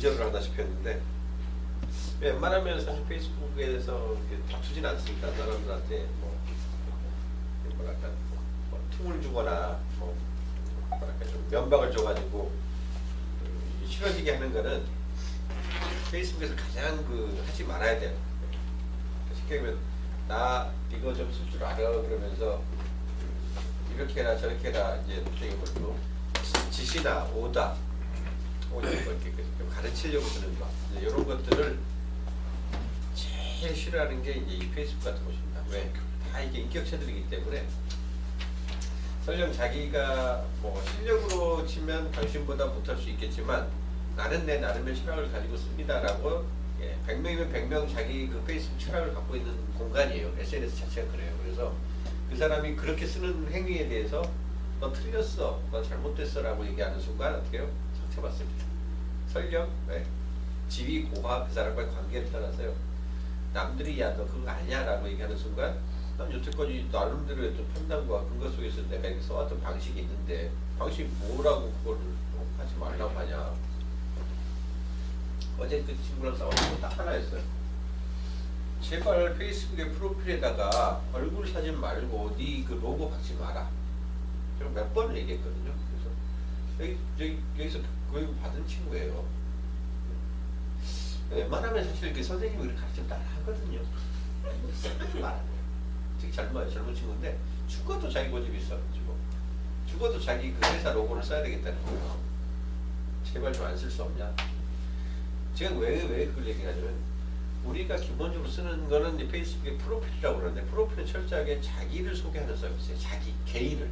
기절을 하다시피 했는데 웬만하면 사실 페이스북에서 다투진 않습니까? 사람들한테 뭐랄까 tum을 주거나 뭐랄까 좀 면박을 줘가지고 싫어지게 하는 거는 페이스북에서 가장 하지 말아야 돼요. 쉽게 얘기하면 나 이거 좀 쓸 줄 알아 그러면서 이렇게 해라 저렇게 해라 이제 또 지시나 오다 이렇게 가르치려고 드는 거 이런 것들을 제일 싫어하는 게 이제 이 페이스북 같은 곳입니다. 왜? 다 이게 인격체들이기 때문에 설령 자기가 뭐 실력으로 치면 당신보다 못할 수 있겠지만 나는 내 나름의 철학을 가지고 씁니다라고 100명이면 100명 자기 그 페이스북 철학을 갖고 있는 공간이에요. SNS 자체가 그래요. 그래서 그 사람이 그렇게 쓰는 행위에 대해서 너 틀렸어, 너 잘못됐어 라고 얘기하는 순간 어떻게 해요? 상처받습니다. 설령 지위, 고하 그 사람과의 관계를 떠나서요. 남들이 야 너 그거 아니야 라고 얘기하는 순간 난 여태까지 나름대로의 또 판단과 근거 속에서 내가 이렇게 써왔던 방식이 있는데 당신이 뭐라고 그거를 하지 말라고 하냐. 어제 그 친구랑 싸웠던 거 딱 하나였어요. 제발 페이스북의 프로필에다가 얼굴 사진 말고 네 그 로고 박지 마라. 제가 몇 번을 얘기했거든요. 그래서 여기서 교육 받은 친구예요. 웬만하면 사실 그 선생님이 그렇게 가르치면 따라 하거든요. 되게 젊은 친구인데 죽어도 자기 고집이 있어가지고 죽어도 자기 그 회사 로고를 써야 되겠다는 거예요. 제발 좀 안 쓸 수 없냐. 제가 왜 그걸 얘기하냐면 우리가 기본적으로 쓰는 거는 이제 페이스북의 프로필이라고 그러는데 프로필은 철저하게 자기를 소개하는 서비스예요. 자기, 개인을.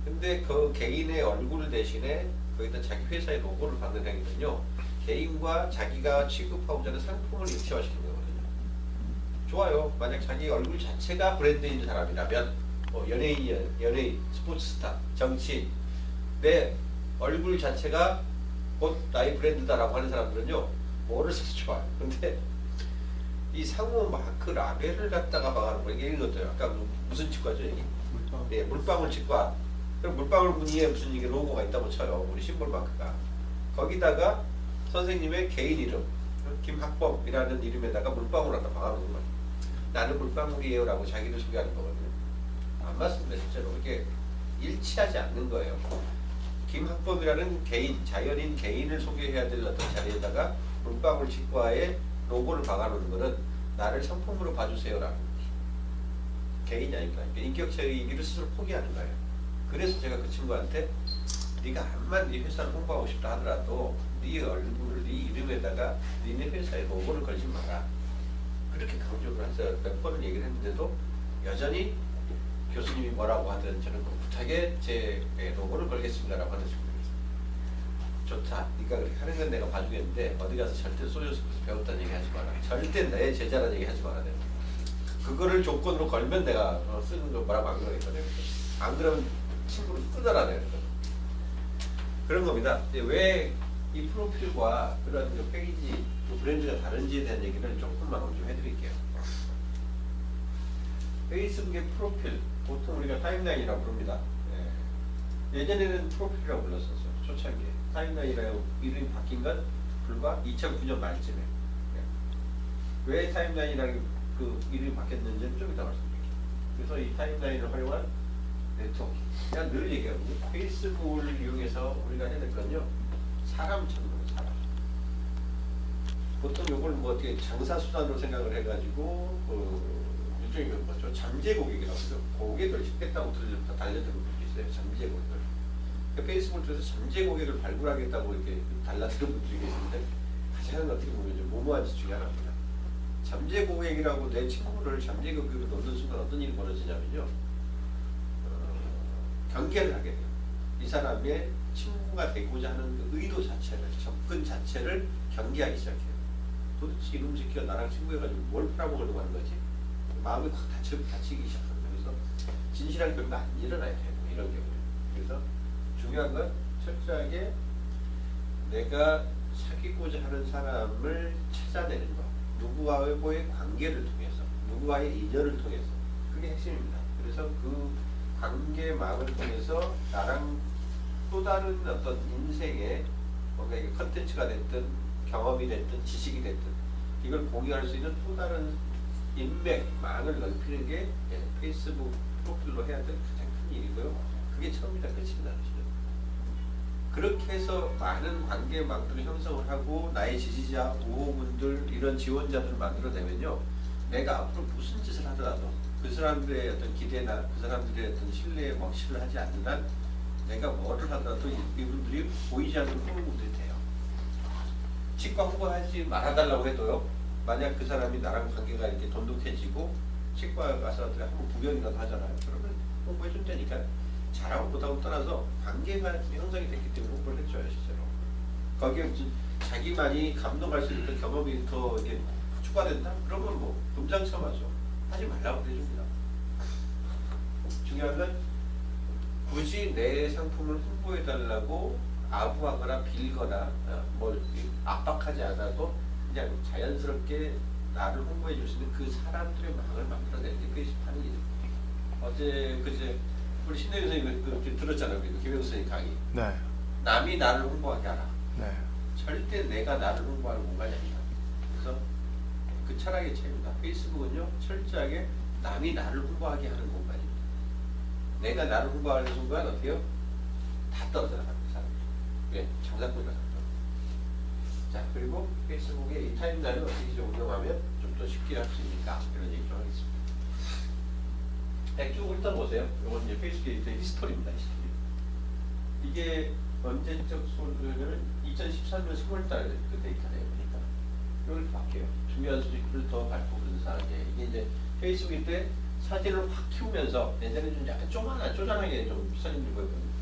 근데 그 개인의 얼굴 대신에 거기다 자기 회사의 로고를 받는 행위는요. 개인과 자기가 취급하고자 하는 상품을 일치화시키는 거거든요. 좋아요. 만약 자기 얼굴 자체가 브랜드인 사람이라면 뭐 연예인, 스포츠스타, 정치인 내 얼굴 자체가 곧 나의 브랜드다라고 하는 사람들은요. 뭐를 써도 좋아요. 근데 이 상호 마크 라벨을 갖다가 박아놓은 거 이게 이것도요. 아까 무슨 치과죠 여기? 물방울. 네, 물방울 치과. 그럼 물방울 무늬에 무슨 이게 로고가 있다고 쳐요. 우리 심볼 마크가. 거기다가 선생님의 개인 이름 김학범이라는 이름에다가 물방울 하나 박아놓은 거예요. 나는 물방울이에요 라고 자기를 소개하는 거거든요. 안 맞습니다. 실제로 이게 일치하지 않는 거예요. 김학범이라는 개인, 자연인 개인을 소개해야 될 어떤 자리에다가 물방울 치과에 로고를 박아놓는 거는 나를 상품으로 봐주세요라는 거죠. 개인이 아닙니다. 인격체이기를 스스로 포기하는 거예요. 그래서 제가 그 친구한테 네가 암만 네 회사를 홍보하고 싶다 하더라도 네 얼굴을 네 이름에다가 네 회사의 로고를 걸지 마라. 그렇게 강조를 해서 몇 번을 얘기를 했는데도 여전히 교수님이 뭐라고 하든 저는 꿋꿋하게 제 로고를 걸겠습니다라고 하는 식으로 좋다. 네가 그렇게 하는 건 내가 봐주겠는데 어디 가서 절대 소유에서 배웠다는 얘기 하지 마라. 절대 내 제자라는 얘기 하지 마라. 내가. 그거를 조건으로 걸면 내가 쓰는 거 뭐라고 안 그러겠거든요. 안 그러면 친구를 끊어라 내가. 그런 겁니다. 왜 이 프로필과 그런 그 페이지, 그 브랜드가 다른지에 대한 얘기를 조금만 좀 해드릴게요. 페이스북의 프로필, 보통 우리가 타임라인이라고 부릅니다. 예전에는 프로필이라고 불렀었어요. 초창기에. 타임라인이라고 이름이 바뀐 건 불과 2009년 말쯤에. 왜 타임라인이라는 그 이름이 바뀌었는지는 좀 이따 말씀드릴게요. 그래서 이 타임라인을 활용한 네트워킹. 그냥 늘 얘기하거든요. 페이스북을 이용해서 우리가 해야 될 건요. 사람 찾는 거예요. 사람. 보통 이걸 뭐 어떻게 장사수단으로 생각을 해가지고 일종의 뭐죠? 잠재 고객이라고 하죠. 고객을 찾겠다고 달려드는 분들이 있어요. 잠재 고객을. 그러니까 페이스북을 통해서 잠재 고객을 발굴하겠다고 이렇게 달라드는 분들이 계시는데 가장 어떻게 보면 좀 무모한 짓 중에 하나입니다. 잠재 고객이라고 내 친구를 잠재 고객으로 넣는 순간 어떤 일이 벌어지냐면요. 경계를 하게 돼요. 이 사람의 친구가 되고자 하는 그 의도 자체를, 접근 자체를 경계하기 시작해요. 도대체 이놈 새끼가 나랑 친구해가지고 뭘 팔아먹으려고 하는 거지? 마음이 확 다치기 시작합니다. 그래서 진실한 경우가 안 일어나야 돼요. 이런 경우에. 그래서 중요한 건 철저하게 내가 사귀고자 하는 사람을 찾아내는 것. 누구와의 관계를 통해서, 누구와의 인연을 통해서. 그게 핵심입니다. 그래서 그 관계망을 통해서 나랑 또 다른 어떤 인생의 뭔가 이게 컨텐츠가 됐든 경험이 됐든 지식이 됐든 이걸 공유할 수 있는 또 다른 인맥망을 넓히는 게 페이스북 프로필로 해야 될 가장 큰 일이고요. 그게 처음이다 끝입니다. 그렇게 해서 많은 관계망들을 형성을 하고 나의 지지자, 우호분들 이런 지원자들을 만들어내면요. 내가 앞으로 무슨 짓을 하더라도 그 사람들의 어떤 기대나 그 사람들의 어떤 신뢰에 멍실을 하지 않는 한 내가 뭐를 하더라도 이분들이 보이지 않는 후보분들이 돼요. 치과 홍보하지 말아달라고 해도요. 만약 그 사람이 나랑 관계가 이렇게 돈독해지고 치과 가서 한번 구경이라도 하잖아요. 그러면 홍보해준다니까. 잘하고 못하고 떠나서 관계가 형성이 됐기 때문에 홍보를 해줘요. 실제로. 거기에 무슨 자기만이 감동할 수 있는 경험이 더 이게 추가된다? 그러면 뭐 금장첨화죠. 하지 말라고 해줍니다. 중요한 건 굳이 내 상품을 홍보해달라고 아부하거나 빌거나 뭘 압박하지 않아도 그냥 자연스럽게 나를 홍보해 줄 수 있는 그 사람들의 망을 만들어내는 게 페이스북 하는 일입니다. 어제 그제 우리 신혜윤 선생님 들었잖아요. 김영수 선생님 강의. 네. 남이 나를 홍보하게 하라. 네. 절대 내가 나를 홍보하는 공간이 아니다. 그래서 그 철학의 차이입니다. 페이스북은요 철저하게 남이 나를 홍보하게 하는 공간입니다. 내가 나를 홍보하는 순간 어때요? 다 떨어져 나갑니다. 사람들이. 왜? 장사꾼이라 합니다. 자 그리고 페이스북의 이 타임라인을 어떻게 좀 운영하면 좀 더 쉽게 할 수 있는가 이런 얘기 좀 하겠습니다. 쭉 일단 보세요. 이건 이제 페이스북 데이터의 히스토리입니다. 히스토리. 이게 언제적 소리는 2013년 3월달 그 데이터네요. 그러니까 이걸 바뀌어요. 중요한 소식들을 더 발표하는 사람이에요. 이게 이제 페이스북 때 사진을 확 키우면서 예전에 좀 약간 쪼잔하게 좀 사진들 보였거든요.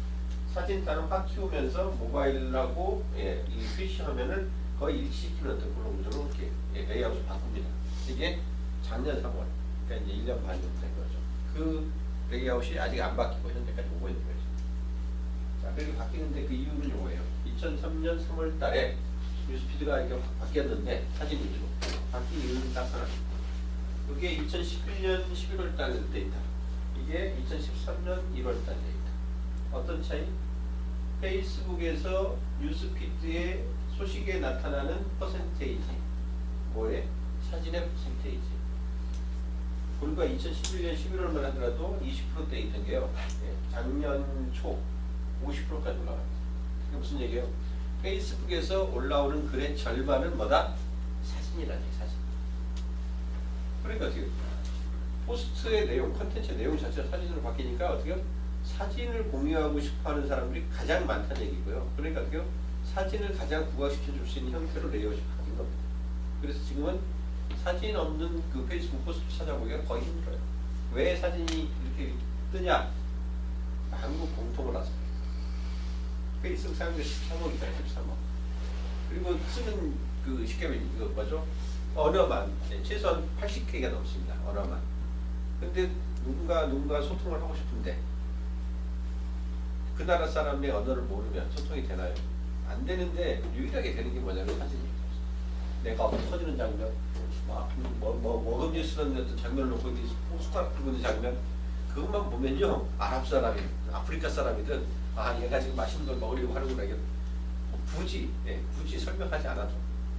사진 따로 확 키우면서 모바일하고 이 PC 화면을 거의 일치시키는 어떤 그런 구조로 이렇게 레이아웃을 바꿉니다. 이게 작년 3월, 그러니까 이제 1년 반 정도 된 거죠. 그 레이아웃이 아직 안 바뀌고 현재까지 오고 있는 거죠. 자, 그렇게 바뀌는데 그 이유는 이거예요. 2003년 3월 달에 뉴스피드가 이렇게 확 바뀌었는데 사진 위주로 바뀐 이유는 딱 하나. 이게 2011년 11월 달 데이터. 이게 2013년 1월 달 데이터. 어떤 차이? 페이스북에서 뉴스피드의 소식에 나타나는 퍼센테이지. 뭐에? 사진의 퍼센테이지. 불과 2011년 11월만 하더라도 20%대 있던 게요. 작년 초 50%까지 올라갑니다. 그게 무슨 얘기예요? 페이스북에서 올라오는 글의 절반은 뭐다? 사진이라는 얘기, 사진. 그러니까 어떻게 포스트의 내용, 컨텐츠의 내용 자체가 사진으로 바뀌니까 어떻게 사진을 공유하고 싶어하는 사람들이 가장 많다는 얘기고요. 그러니까 어떻게 사진을 가장 부각시켜 줄 수 있는 형태로 레이아웃이 바뀐 겁니다. 그래서 지금은 사진 없는 그 페이스북 포스트 찾아보기가 거의 힘들어요. 왜 사진이 이렇게 뜨냐? 한국 공통을 하죠. 페이스북 사용자 13억이다, 13억. 그리고 쓰는 그 쉽게 말하면 이거 뭐죠? 언어만 최소한 80개가 넘습니다. 언어만. 근데 누군가 소통을 하고 싶은데 그 나라 사람의 언어를 모르면 소통이 되나요? 안 되는데 유일하게 되는 게 뭐냐면 사진입니다. 내가 어떤 터지는 장면, 먹음질 쓰는 어떤 장면을 놓고 숟가락 들고 있는 장면, 그것만 보면요, 아랍 사람이, 아프리카 사람이든 얘가 지금 맛있는 걸 먹으려고 하는구나. 이게 굳이 설명하지 않아도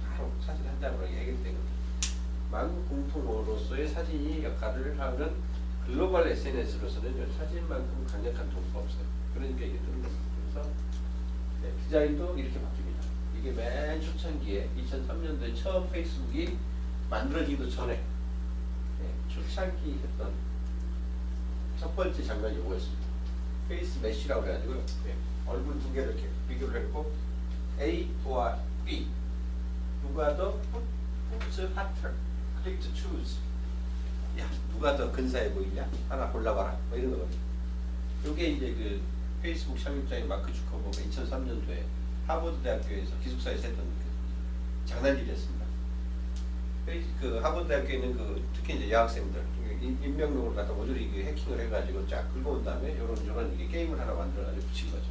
바로 사진 한 장으로 해결되거든요. 만국 공통어로서의 사진이 역할을 하는 글로벌 SNS로서는 사진만큼 강력한 도구가 없어요. 그러니까 이게 뜨는 겁니다. 그래서 디자인도 이렇게 바뀝니다. 이게 맨 초창기에 2003년도에 처음 페이스북이 만들어지기도 전에 초창기 했던 첫 번째 장면이 이거였습니다. 페이스 메쉬라고 해가지고요. 얼굴 두 개를 이렇게 비교를 했고 A와 B 누가 더 who's hotter? click to choose. 야 누가 더 근사해 보이냐? 하나 골라봐라. 뭐 이런 거거든요. 이게 이제 그 페이스북 창립자인 마크 주커버가 2003년도에 하버드 대학교에서 기숙사에서 했던 그 장난질이었습니다. 그 하버드 대학교에 있는 그 특히 이제 여학생들 인명록을 갖다 모조리 그 해킹을 해가지고 쫙 긁어온 다음에 요런 이게 게임을 하나 만들어가지고 붙인 거죠.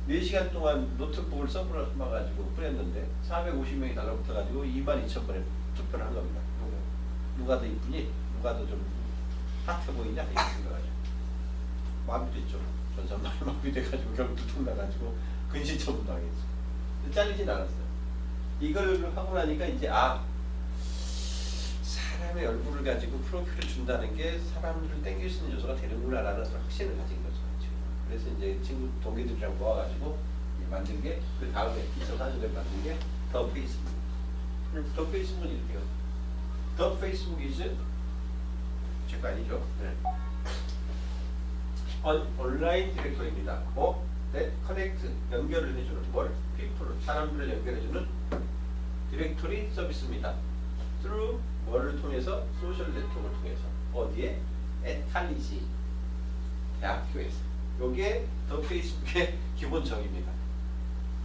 4시간 동안 노트북을 서버를 삼아가지고 뿌렸는데 450명이 달라붙어가지고 22,000번에 투표를 한 겁니다. 누가 더 이쁘니? 누가 더 좀 핫해 보이냐? 이렇게 생각하죠. 마비됐죠. 전산망이 마비돼가지고 결국 두통 나가지고 근시 처분 당했죠. 잘리진 않았어요. 이걸 하고 나니까 이제 사람의 얼굴을 가지고 프로필을 준다는 게 사람들을 땡길 수 있는 요소가 되는구나라는 확신을 가진 거죠. 지금. 그래서 이제 친구 동기들이랑 모아가지고 만든 게 그 다음에 2004년도에 만든 게 더 페이스북. 더 페이스북은 이렇게요. 더 페이스북 이즈 제거 아니죠. 네. 온라인 디렉토리입니다. 뭐? 네, 커넥트 연결을 해주는 뭘? 피플 사람들을 연결해주는 디렉토리 서비스입니다. through 뭐를 통해서? 소셜 네트워크를 통해서. 어디에? 에탈리지 대학교에서. 요게 더 페이스북의 기본적입니다.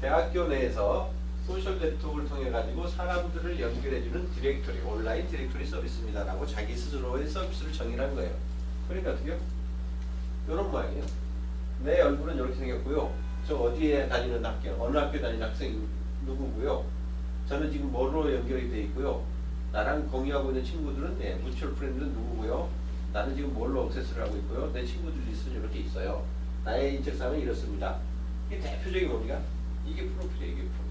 대학교 내에서 소셜 네트워크를 통해 가지고 사람들을 연결해주는 디렉토리, 온라인 디렉토리 서비스입니다. 라고 자기 스스로의 서비스를 정의한 거예요. 그러니까 어떻게요? 이런 모양이에요. 내 얼굴은 이렇게 생겼고요. 저 어디에 다니는 학교, 어느 학교 다니는 학생 누구고요. 저는 지금 뭐로 연결이 돼 있고요. 나랑 공유하고 있는 친구들은 뮤추얼 프렌드는 누구고요. 나는 지금 뭘로 액세스를 하고 있고요. 내 친구들 리스트는 이렇게 있어요. 나의 인적사항은 이렇습니다. 이게 대표적인 뭡니까? 이게 프로필이에요. 이게 프로필.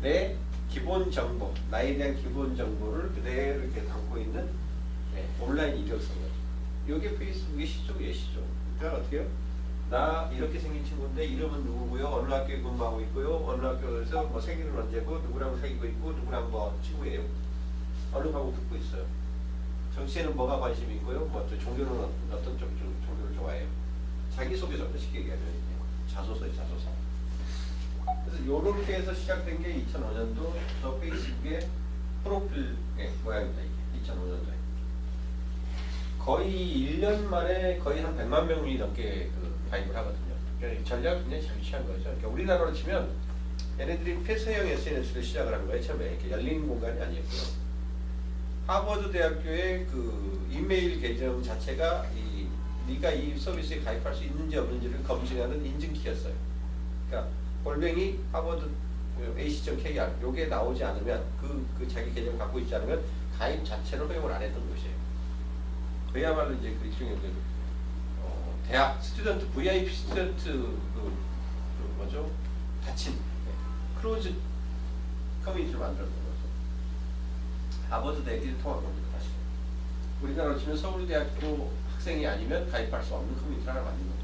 내 기본 정보, 나에 대한 기본 정보를 그대로 이렇게 담고 있는 온라인 이력서예요. 이게 페이스북의 시조예요, 시조. 그러니까 어떻게 해요? 나 이렇게 생긴 친구인데 이름은 누구고요? 어느 학교에 근무하고 있고요? 어느 학교에서 뭐 생일은 언제고 누구랑 사귀고 있고 누구랑 뭐 친구예요? 어느 과목 듣고 있어요? 정치에는 뭐가 관심이 있고요? 뭐 또 종교는 어떤 쪽 종교를 좋아해요? 자기소개서를 쉽게 얘기하면 자소서예요, 자소서. 그래서 요렇게 해서 시작된 게 2005년도 더 페이스북의 프로필 모양입니다. 이게 2005년도에. 거의 1년 만에 거의 한 100만 명이 넘게 가입을 하거든요. 그러니까 전략 그냥 잘 취한 거죠. 그러니까 우리나라로 치면 얘네들이 폐쇄형 SNS를 시작을 한 거예요. 처음에 이렇게 열린 공간이 아니었고요. 하버드 대학교의 그 이메일 계정 자체가 네가 이 서비스에 가입할 수 있는지 없는지를 검증하는 인증키였어요. 그러니까 골뱅이 하버드 ac.kr 요게 나오지 않으면 그 자기 계정 갖고 있지 않으면 가입 자체로 허용을 안 했던 것이에요. 그야말로 이제 그 일종의 대학 스튜던트 VIP 스튜던트 뭐죠? 닫힌 클로즈 커뮤니티를 만들었던 거죠. 하버드 대학교를 통한 겁니다. 다시 우리나라로 치면 서울대학교 학생이 아니면 가입할 수 없는 커뮤니티를 하나 만든 겁니다.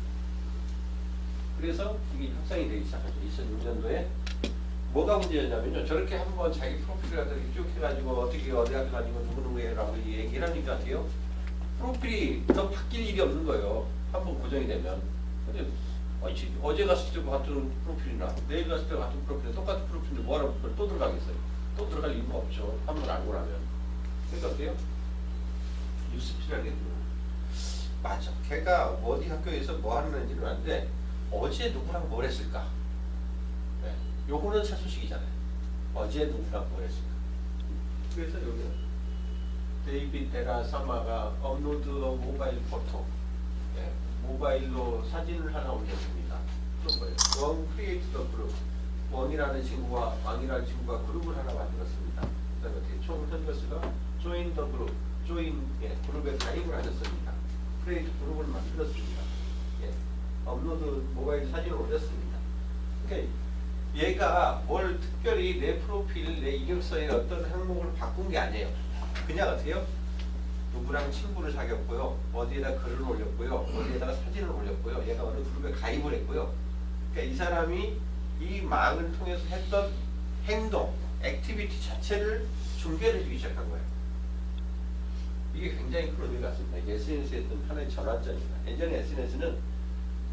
그래서 이게 협상이 되기 시작하죠. 2006년도에 뭐가 문제였냐면요. 저렇게 한번 자기 프로필을 쭉 해가지고 어떻게 어디 학교 다니고 누구누구라고 얘기를 하니까 어때요? 프로필이 더 바뀔 일이 없는 거예요. 한번 고정이 되면. 근데 어제 갔을 때 같은 프로필이나 내일 갔을 때 같은 프로필, 똑같은 프로필인데 뭐하러 또 들어가겠어요? 또 들어갈 이유가 없죠. 한번 알고 나면. 그러니까 어때요? 뉴스피라는 게 맞아. 걔가 어디 학교에서 뭐 하는 애인지는 아는데 어제 누구랑 뭘 했을까? 네. 요거는 새 소식이잖아요. 어제 누구랑 뭘 했을까? 그래서 여기는 데이빗 데라 사마가 업로드 모바일 포토, 모바일로 사진을 하나 올렸습니다. 또 뭐예요? 원 크리에이트 더 그룹, 원이라는 친구와 왕이라는 친구가 그룹을 하나 만들었습니다. 그 다음에 총 현저스가 조인 더 그룹, 그룹에 가입을 하셨습니다. 크리에이트 그룹을 만들었습니다. 업로드 모바일 사진을 올렸습니다. 그러니까 얘가 뭘 특별히 내 프로필, 내 이력서에 어떤 항목을 바꾼 게 아니에요. 그냥 어때요? 누구랑 친구를 사귀었고요. 어디에다 글을 올렸고요. 어디에다가 사진을 올렸고요. 얘가 어느 그룹에 가입을 했고요. 그러니까 이 사람이 이 망을 통해서 했던 행동, 액티비티 자체를 중계를 해주기 시작한 거예요. 이게 굉장히 큰 의미가 있습니다. 이게 SNS의 어떤 하나의 전환점입니다. 예전에 SNS는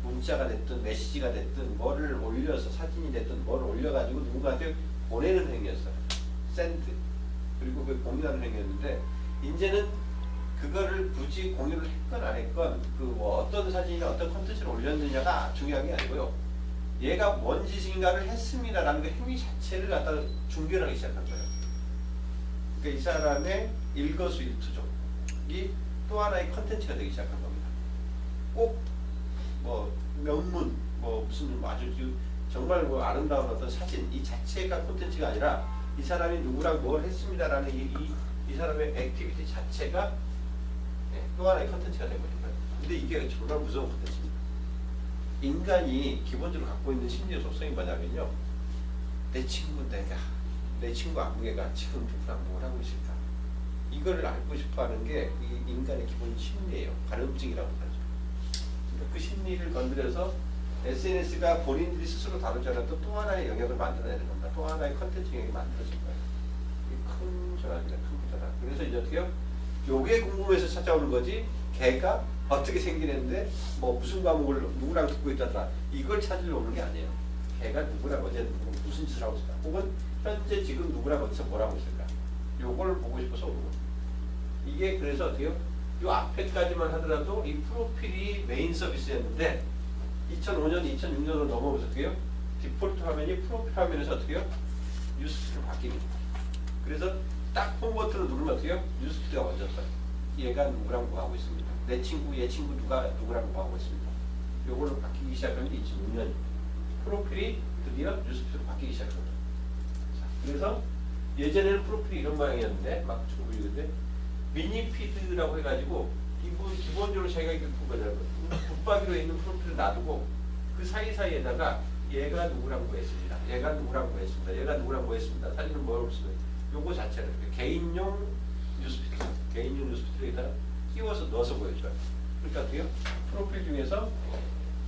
문자가 됐든 메시지가 됐든 뭐를 올려서 사진이 됐든 뭐를 올려가지고 누군가한테 보내는 행위였어요. 샌드. 그리고 그 공유하는 행위였는데 이제는 그거를 굳이 공유를 했건 안 했건 그 뭐 어떤 사진이나 어떤 컨텐츠를 올렸느냐가 중요한 게 아니고요. 얘가 뭔 짓인가를 했습니다라는 그 행위 자체를 갖다가 중계를 하기 시작한 거예요. 그러니까 이 사람의 일거수일투족이 또 하나의 컨텐츠가 되기 시작한 겁니다. 꼭 뭐 명문 뭐 무슨 아주 정말 뭐 아름다운 어떤 사진 이 자체가 콘텐츠가 아니라 이 사람이 누구랑 뭘 했습니다라는 이 사람의 액티비티 자체가 또 하나의 콘텐츠가 된 거니까요. 근데 이게 정말 무서운 콘텐츠입니다. 인간이 기본적으로 갖고 있는 심리의 속성이 뭐냐면요. 내 친구 내가, 내 친구 안무개가 지금 누구랑 뭘 하고 있을까? 이걸 알고 싶어하는 게 이 인간의 기본 심리예요. 관음증이라고 하죠. 그러니까 그 심리를 건드려서 SNS가 본인들이 스스로 다루지 않아도 또 하나의 영역을 만들어내는 겁니다. 또 하나의 컨텐츠 영역이 만들어진 거예요. 이게 큰 전환입니다. 큰 전환. 그래서 이제 어떻게요? 요게 궁금해서 찾아오는 거지. 걔가 어떻게 생기는데 뭐 무슨 과목을 누구랑 듣고 있다더라. 이걸 찾으려 오는 게 아니에요. 걔가 누구랑 어제 누구랑 무슨 짓을 하고 있을까. 혹은 현재 지금 누구랑 어디서 뭘 하고 있을까. 요걸 보고 싶어서 오는 거예요. 이게 그래서 어때요? 요 앞에까지만 하더라도 이 프로필이 메인 서비스였는데 2005년, 2006년으로 넘어오면서 어떻게 해요? 디폴트 화면이 프로필 화면에서 어떻게 해요? 뉴스피드로 바뀝니다. 그래서 딱 홈 버튼을 누르면 어떻게 해요? 뉴스피드가 먼저 떠요. 얘가 누구랑 뭐 하고 있습니다. 내 친구, 얘 친구 누구랑 뭐 하고 있습니다. 요걸로 바뀌기 시작한 게 2006년. 프로필이 드디어 뉴스피드로 바뀌기 시작합니다. 자, 그래서 예전에는 프로필이 이런 모양이었는데 막 주고 보이는데 미니피드라고 해가지고 기본적으로 자기가 겪은 거잖아요. 붙박이로 있는 프로필을 놔두고 그 사이사이에다가 얘가 누구랑 뭐 했습니다. 얘가 누구랑 뭐 했습니다. 얘가 누구랑 뭐 했습니다. 사진은 뭐 없습니다. 요거 자체는 개인용 뉴스피드, 개인용 뉴스피드에다가 끼워서 넣어서 보여줘요. 그러니까 어때요? 프로필 중에서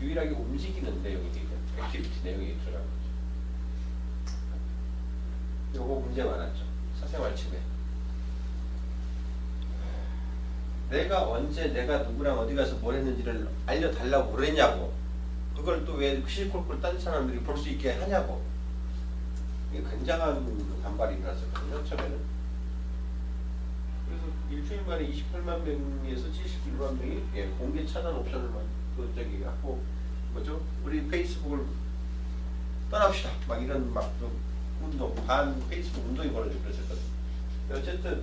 유일하게 움직이는 내용이 되죠. 액티비티 내용이 들어간 거죠. 요거 문제 많았죠. 사생활 침해. 내가 언제 내가 누구랑 어디 가서 뭘 했는지를 알려달라고 그랬냐고. 그걸 또 왜 시시콜콜 딴 사람들이 볼 수 있게 하냐고. 이게 굉장한 반발이 일어났었거든요. 처음에는. 그래서 일주일 만에 28만 명에서 71만 명이 공개 차단 옵션을 저기 갖고 뭐죠? 우리 페이스북을 떠납시다. 막 이런 막 운동, 반 페이스북 운동이 벌어지고 그랬었거든요. 어쨌든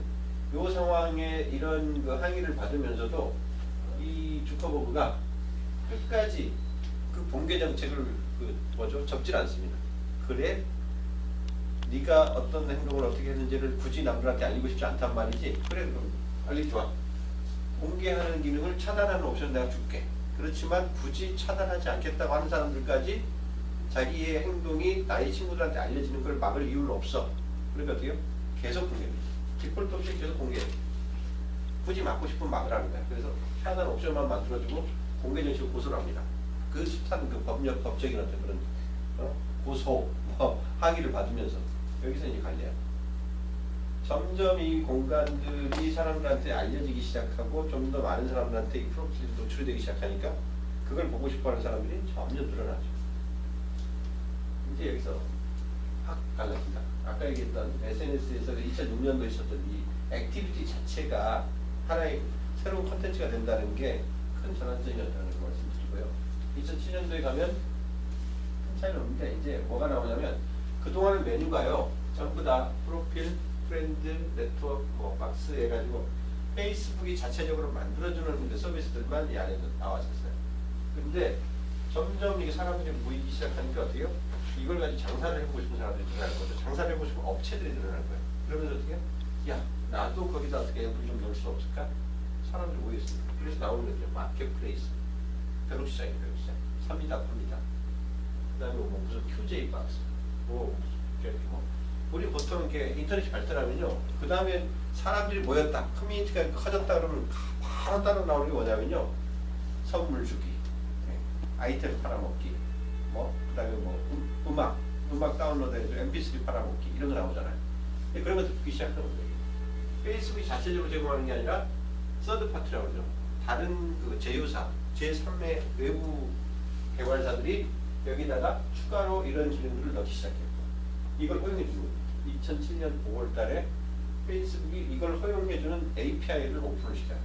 이 상황에 이런 그 항의를 받으면서도 이 주커버그가 끝까지 그 본계 정책을 접질 않습니다. 그래? 네가 어떤 행동을 어떻게 했는지를 굳이 남들한테 알리고 싶지 않단 말이지. 그래 그럼 알리 좋아. 공개하는 기능을 차단하는 옵션 내가 줄게. 그렇지만 굳이 차단하지 않겠다고 하는 사람들까지 자기의 행동이 나의 친구들한테 알려지는 걸 막을 이유는 없어. 그러니까 어떻게 해요? 계속 공개합니다. 디폴트 없이 계속 공개해요. 굳이 막고 싶으면 막으라는 거야. 그래서 차단 옵션만 만들어주고 공개 정책을 고소를 합니다. 그 숱한 그 법적인 어떤 그런 고소, 항의를 받으면서 여기서 이제 갈려요. 점점 이 공간들이 사람들한테 알려지기 시작하고 좀 더 많은 사람들한테 이 프로필이 노출이 되기 시작하니까 그걸 보고 싶어하는 사람들이 점점 늘어나죠. 이제 여기서 확 갈라진다. 아까 얘기했던 SNS에서 2006년도에 있었던 이 액티비티 자체가 하나의 새로운 콘텐츠가 된다는 게 큰 전환점이었다는 걸 말씀드리고요. 2007년도에 가면 큰 차이는 없는데 이제 뭐가 나오냐면 그동안의 메뉴가요. 전부 다 프로필, 프렌드, 네트워크, 뭐 박스 해가지고 페이스북이 자체적으로 만들어주는 서비스들만 이 안에 나왔었어요. 근데 점점 이게 사람들이 모이기 시작하니까 어떻게 해요? 이걸 가지고 장사를 해보고 싶은 사람들이 늘어나는 거죠. 장사를 해보고 싶은 업체들이 늘어나는 거예요. 그러면서 어떻게 해요? 야, 나도 거기다 어떻게 앱을 좀 넣을 수 없을까? 사람들이 모였습니다. 그래서 나오는 거죠. 마켓플레이스. 벼룩시장이에요, 벼룩시장. 삽니다, 팝니다. 그 다음에 뭐 무슨 QJ 박스. 뭐, 우리 보통 이렇게 인터넷이 발달하면요. 그 다음에 사람들이 모였다. 커뮤니티가 커졌다 그러면 바로 따라 나오는 게 뭐냐면요. 선물 주기. 아이템 팔아먹기. 그 다음에 음악 다운로드해서 mp3 팔아먹기. 이런 거 나오잖아요. 그런 것들 듣기 시작하는 거예요. 페이스북이 자체적으로 제공하는 게 아니라 서드 파티라고 그러죠. 다른 그 제휴사, 제3의 외부 개발사들이 여기다가 추가로 이런 기능들을 넣기 시작했고 이걸 허용해주는 거예요. 2007년 5월 달에 페이스북이 이걸 허용해주는 API를 오픈을 시켜요.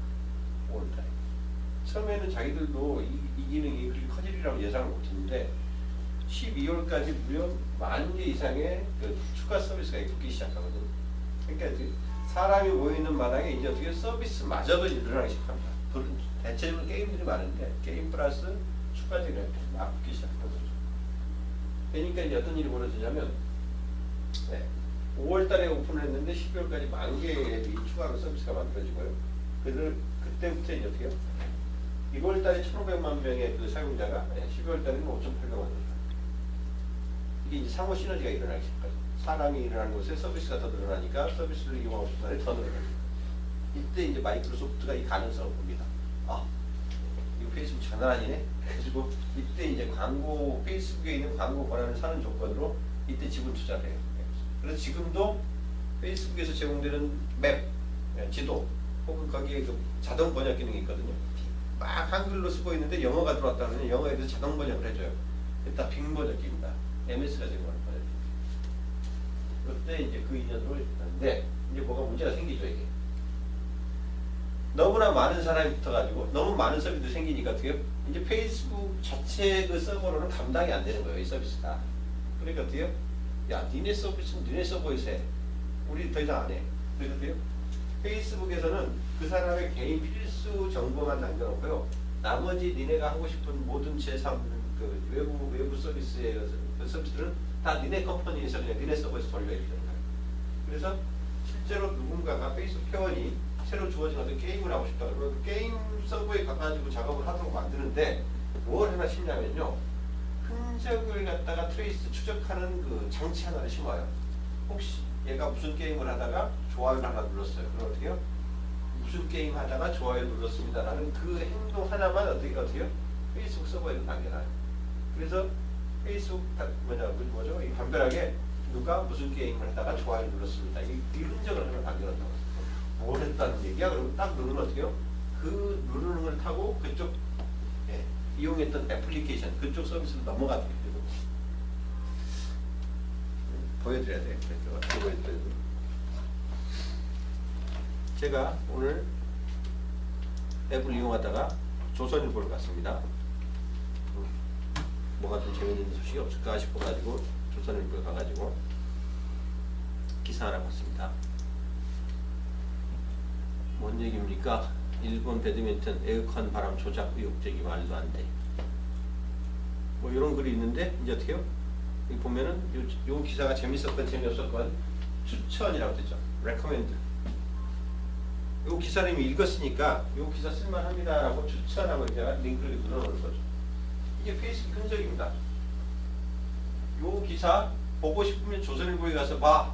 5월 달에. 처음에는 자기들도 이 기능이 그렇게 커지리라고 예상을 못했는데 12월까지 무려 10,000개 이상의 그 추가 서비스가 붙기 시작하거든요. 그러니까 사람이 모이는 마당에 이제 어떻게 서비스마저도 늘어나기 시작합니다. 대체적으로 게임들이 많은데 게임 플러스 추가적인 앱들이 막 붙기 시작하는 거죠. 그러니까 이제 어떤 일이 벌어지냐면 5월 달에 오픈을 했는데 12월까지 10,000개의 앱이 추가로 서비스가 만들어지고요. 그때부터 이제 어떻게 해요? 1월 달에 1,500만 명의 그 사용자가 12월 달에는 5,800만 명. 이게 이제 상호 시너지가 일어나기 시작하죠. 사람이 일어나는 곳에 서비스가 더 늘어나니까 서비스를 이용하고 싶은 사람이 더 늘어납니다. 이때 이제 마이크로소프트가 이 가능성을 봅니다. 아, 이거 페이스북 장난 아니네? 그래가지고 이때 이제 광고, 페이스북에 있는 광고 권한을 사는 조건으로 이때 지분 투자를 해요. 그래서 지금도 페이스북에서 제공되는 맵, 지도, 혹은 거기에 그 자동 번역 기능이 있거든요. 막 한글로 쓰고 있는데 영어가 들어왔다 그러면 영어에 대해서 자동 번역을 해줘요. 일단 빙 번역기입니다. MS가 제공하는 번역기. 그때 이제 그 인연으로 했는데 이제 뭐가 문제가 생기죠 이게. 너무나 많은 사람이 붙어가지고 너무 많은 서비스도 생기니까 어떻게 해요? 이제 페이스북 자체 그 서버로는 감당이 안 되는 거예요 이 서비스가. 그러니까 어떻게 해요? 야 니네 서비스는 니네 서버에서 해. 우리 더 이상 안 해. 그래서 어떻게 해요? 페이스북에서는 그 사람의 개인 필수 정보만 남겨놓고요. 나머지 니네가 하고 싶은 모든 제3 그 외부 서비스의 그 서비스들은 다 니네 컴퍼니에서 그냥 니네 서버에서 돌려야 되는 거예요. 그래서 실제로 누군가가 페이스북 회원이 새로 주어진 어떤 게임을 하고 싶다 그러면 그 게임 서버에 가가지고 작업을 하도록 만드는데 뭘 하나 심냐면요. 흔적을 갖다가 트레이스 추적하는 그 장치 하나를 심어요. 혹시 얘가 무슨 게임을 하다가 좋아요를 하나 눌렀어요. 그럼 어떻게 해요? 무슨 게임 하다가 좋아요 눌렀습니다. 라는 그 행동 하나만 어떻게 해요? 페이스북 서버에 남겨놔요. 그래서 페이스북 뭐죠? 이 담벼락에 누가 무슨 게임을 하다가 좋아요 눌렀습니다. 이 흔적을 하나 남겨놓는다고. 뭘 했다는 얘기야? 그러면 딱 누르면 어떻게 해요? 그 누르는 걸 타고 그쪽 이용했던 애플리케이션 그쪽 서비스로 넘어가게 되고 보여드려야 돼요. 제가 오늘 앱을 이용하다가 조선일보를 갔습니다. 뭐가 좀 재밌는 소식이 없을까 싶어가지고 조선일보에 가가지고 기사 하나 봤습니다. 뭔 얘기입니까? 일본 배드민턴 에어컨 바람 조작 의혹 제기 말도 안 돼. 뭐 이런 글이 있는데 이제 어떻게 해요? 여기 보면은 요 기사가 재밌었건 재미없었건 추천이라고 되죠. recommend. 요 기사를 이미 읽었으니까 요 기사 쓸만합니다라고 추천하고 제가 링크를 눌러놓는 거죠. 이게 페이스북 흔적입니다. 요 기사 보고 싶으면 조선일보에 가서 봐.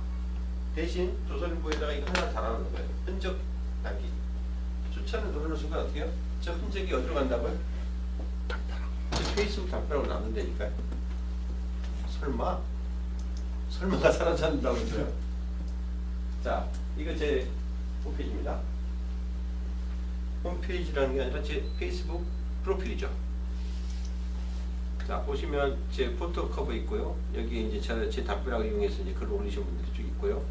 대신 조선일보에다가 이거 하나 달아놓는 거예요. 흔적 남기. 추천을 누르는 순간 어떻게 해요? 저 흔적이 어디로 간다고요? 페이스북 담벼락으로 남는다니까요. 설마가 사라진다고 그러죠. 자, 이거 제 홈페이지입니다. 홈페이지라는 게 아니라 제 페이스북 프로필이죠. 자, 보시면 제 포토 커버 있고요. 여기 이제 제 담벼락을 이용해서 이제 글을 올리신 분들이 쭉 있고요.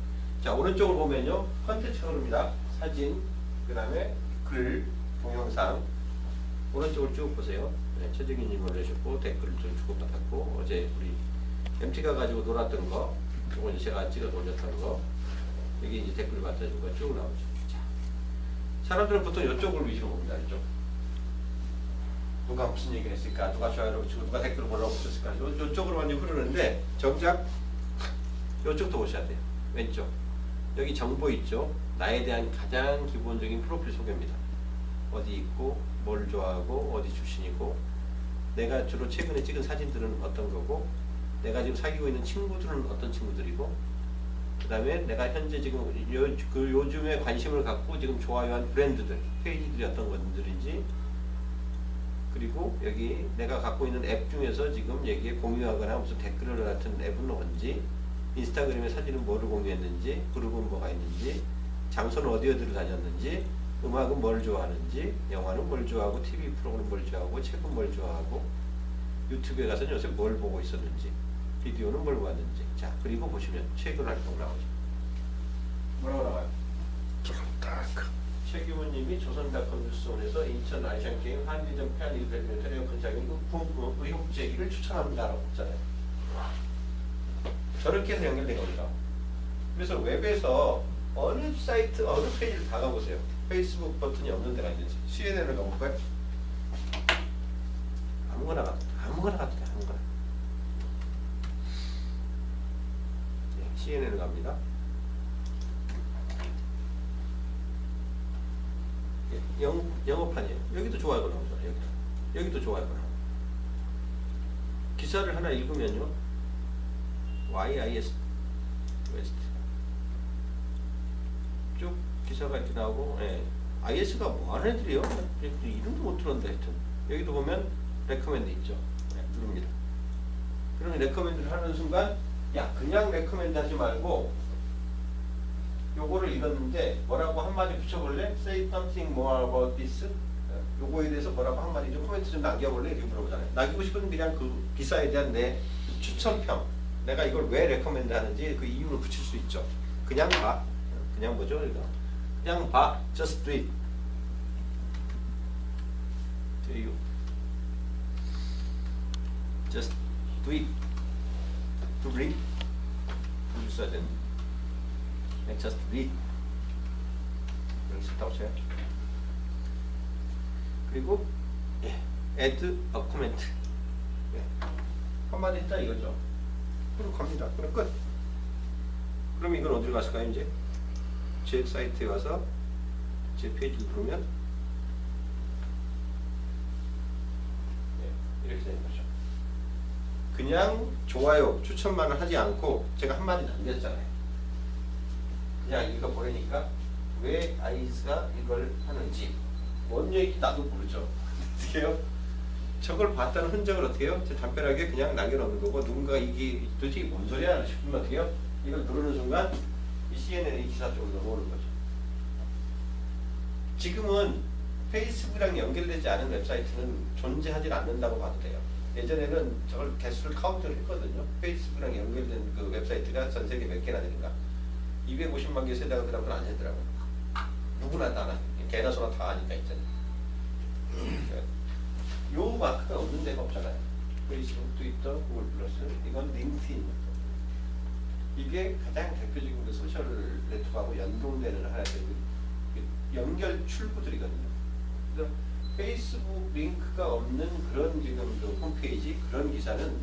자, 오른쪽을 보면요. 컨텐츠가 흐릅니다. 사진, 그 다음에 글, 동영상. 오른쪽을 쭉 보세요. 네, 최재기님 올려주셨고, 댓글을 좀 주고받았고, 어제 우리 MT가 가지고 놀았던 거, 이거 이제 제가 찍어서 올렸던 거, 여기 이제 댓글 받아준 거 쭉 나오죠. 자, 사람들은 보통 이쪽을 위주로 봅니다. 이쪽. 누가 무슨 얘기를 했을까? 누가 좋아요를 붙이고, 누가 댓글을 뭐라고 붙였을까? 이쪽으로 완전 흐르는데, 정작 이쪽도 보셔야 돼요. 왼쪽. 여기 정보 있죠? 나에 대한 가장 기본적인 프로필 소개입니다. 어디 있고, 뭘 좋아하고, 어디 출신이고, 내가 주로 최근에 찍은 사진들은 어떤 거고, 내가 지금 사귀고 있는 친구들은 어떤 친구들이고, 그 다음에 내가 현재 지금 요즘에 관심을 갖고 지금 좋아요한 브랜드들, 페이지들이 어떤 것들인지, 그리고 여기 내가 갖고 있는 앱 중에서 지금 여기에 공유하거나 무슨 댓글을 같은 앱은 뭔지, 인스타그램에 사진은 뭐를 공유했는지, 그룹은 뭐가 있는지, 장소는 어디를 다녔는지, 음악은 뭘 좋아하는지, 영화는 뭘 좋아하고, TV 프로그램은 뭘 좋아하고, 책은 뭘 좋아하고, 유튜브에 가서 요새 뭘 보고 있었는지, 비디오는 뭘 봤는지. 자, 그리고 보시면 최근 활동 나오죠. 뭐라고 나와요? 조선다크. 최규모님이 조선닷컴 뉴스원에서 인천 아시안게임 한일전 패한 배드민턴 에어컨 작용 의혹 제기를 추천합니다라고 했잖아요. 저렇게 해서 연결된 겁니다. 그래서 웹에서 어느 사이트, 어느 페이지를 다 가보세요. 페이스북 버튼이 없는 데가 있는지. CNN을 가볼까요? 아무거나 가도 돼. 아무거나. 네, CNN을 갑니다. 영어판이에요. 여기도 좋아요가 나오잖아요. 여기도 좋아요가 나와요. 기사를 하나 읽으면요. YIS 웨스트 쭉 기사가 이렇게 나오고, 예. IS가 뭐 하는 애들이요? 이름도 못 들었는데 하여튼 여기도 보면 레커멘드 있죠. 네, 누릅니다. 그럼 레커멘드를 하는 순간 야 그냥 레커멘드 하지 말고 요거를 읽었는데 뭐라고 한마디 붙여볼래? Say something more about this. 요거에 대해서 뭐라고 한마디 좀 코멘트 좀 남겨볼래? 이렇게 물어보잖아요. 남기고 싶은 그냥 그 기사에 대한 내 추천평, 내가 이걸 왜 레커멘드 하는지 그 이유를 붙일 수 있죠. 그냥 봐. 그냥 뭐죠? 이거 그냥 봐. Just do it. Do you? Just do it. To read. to 써야 되는. Just read. 이렇게 썼다고 쳐요. 그리고 add a comment. 한마디 했다 이거죠. 그럼 갑니다. 그럼 끝. 그럼 이건 어디로 갔을까요? 이제 제 사이트에 와서 제 페이지를 누르면 이렇게 되는 거죠. 그냥 좋아요, 추천만을 하지 않고 제가 한마디 남겼잖아요. 그냥 이거 보내니까 왜 아이스가 이걸 하는지 뭔 얘기 나도 모르죠. 어떻게 해요? 저걸 봤다는 흔적을 어떻게 해요? 담벼락에 그냥 남겨놓는 거고, 누군가 이게 도대체 뭔 소리야 싶으면 어떻게 해요? 이걸 누르는 순간 이 CNN 기사 쪽으로 넘어오는 거죠. 지금은 페이스북이랑 연결되지 않은 웹사이트는 존재하지 않는다고 봐도 돼요. 예전에는 저걸 개수를 카운트를 했거든요. 페이스북이랑 연결된 그 웹사이트가 전 세계 몇 개나 되는가? 250만 개 세다가 그다음은 안 되더라고요. 누구나 나나 개나 소나 다 아니까 있잖아요. 요 마크가 없는 데가 없잖아요. 페이스북, 트위터, 구글 플러스, 이건 링크인. 이게 가장 대표적인 그 소셜 네트워크하고 연동되는 하나의 연결 출구들이거든요. 그래서 페이스북 링크가 없는 그런 지금 그 홈페이지, 그런 기사는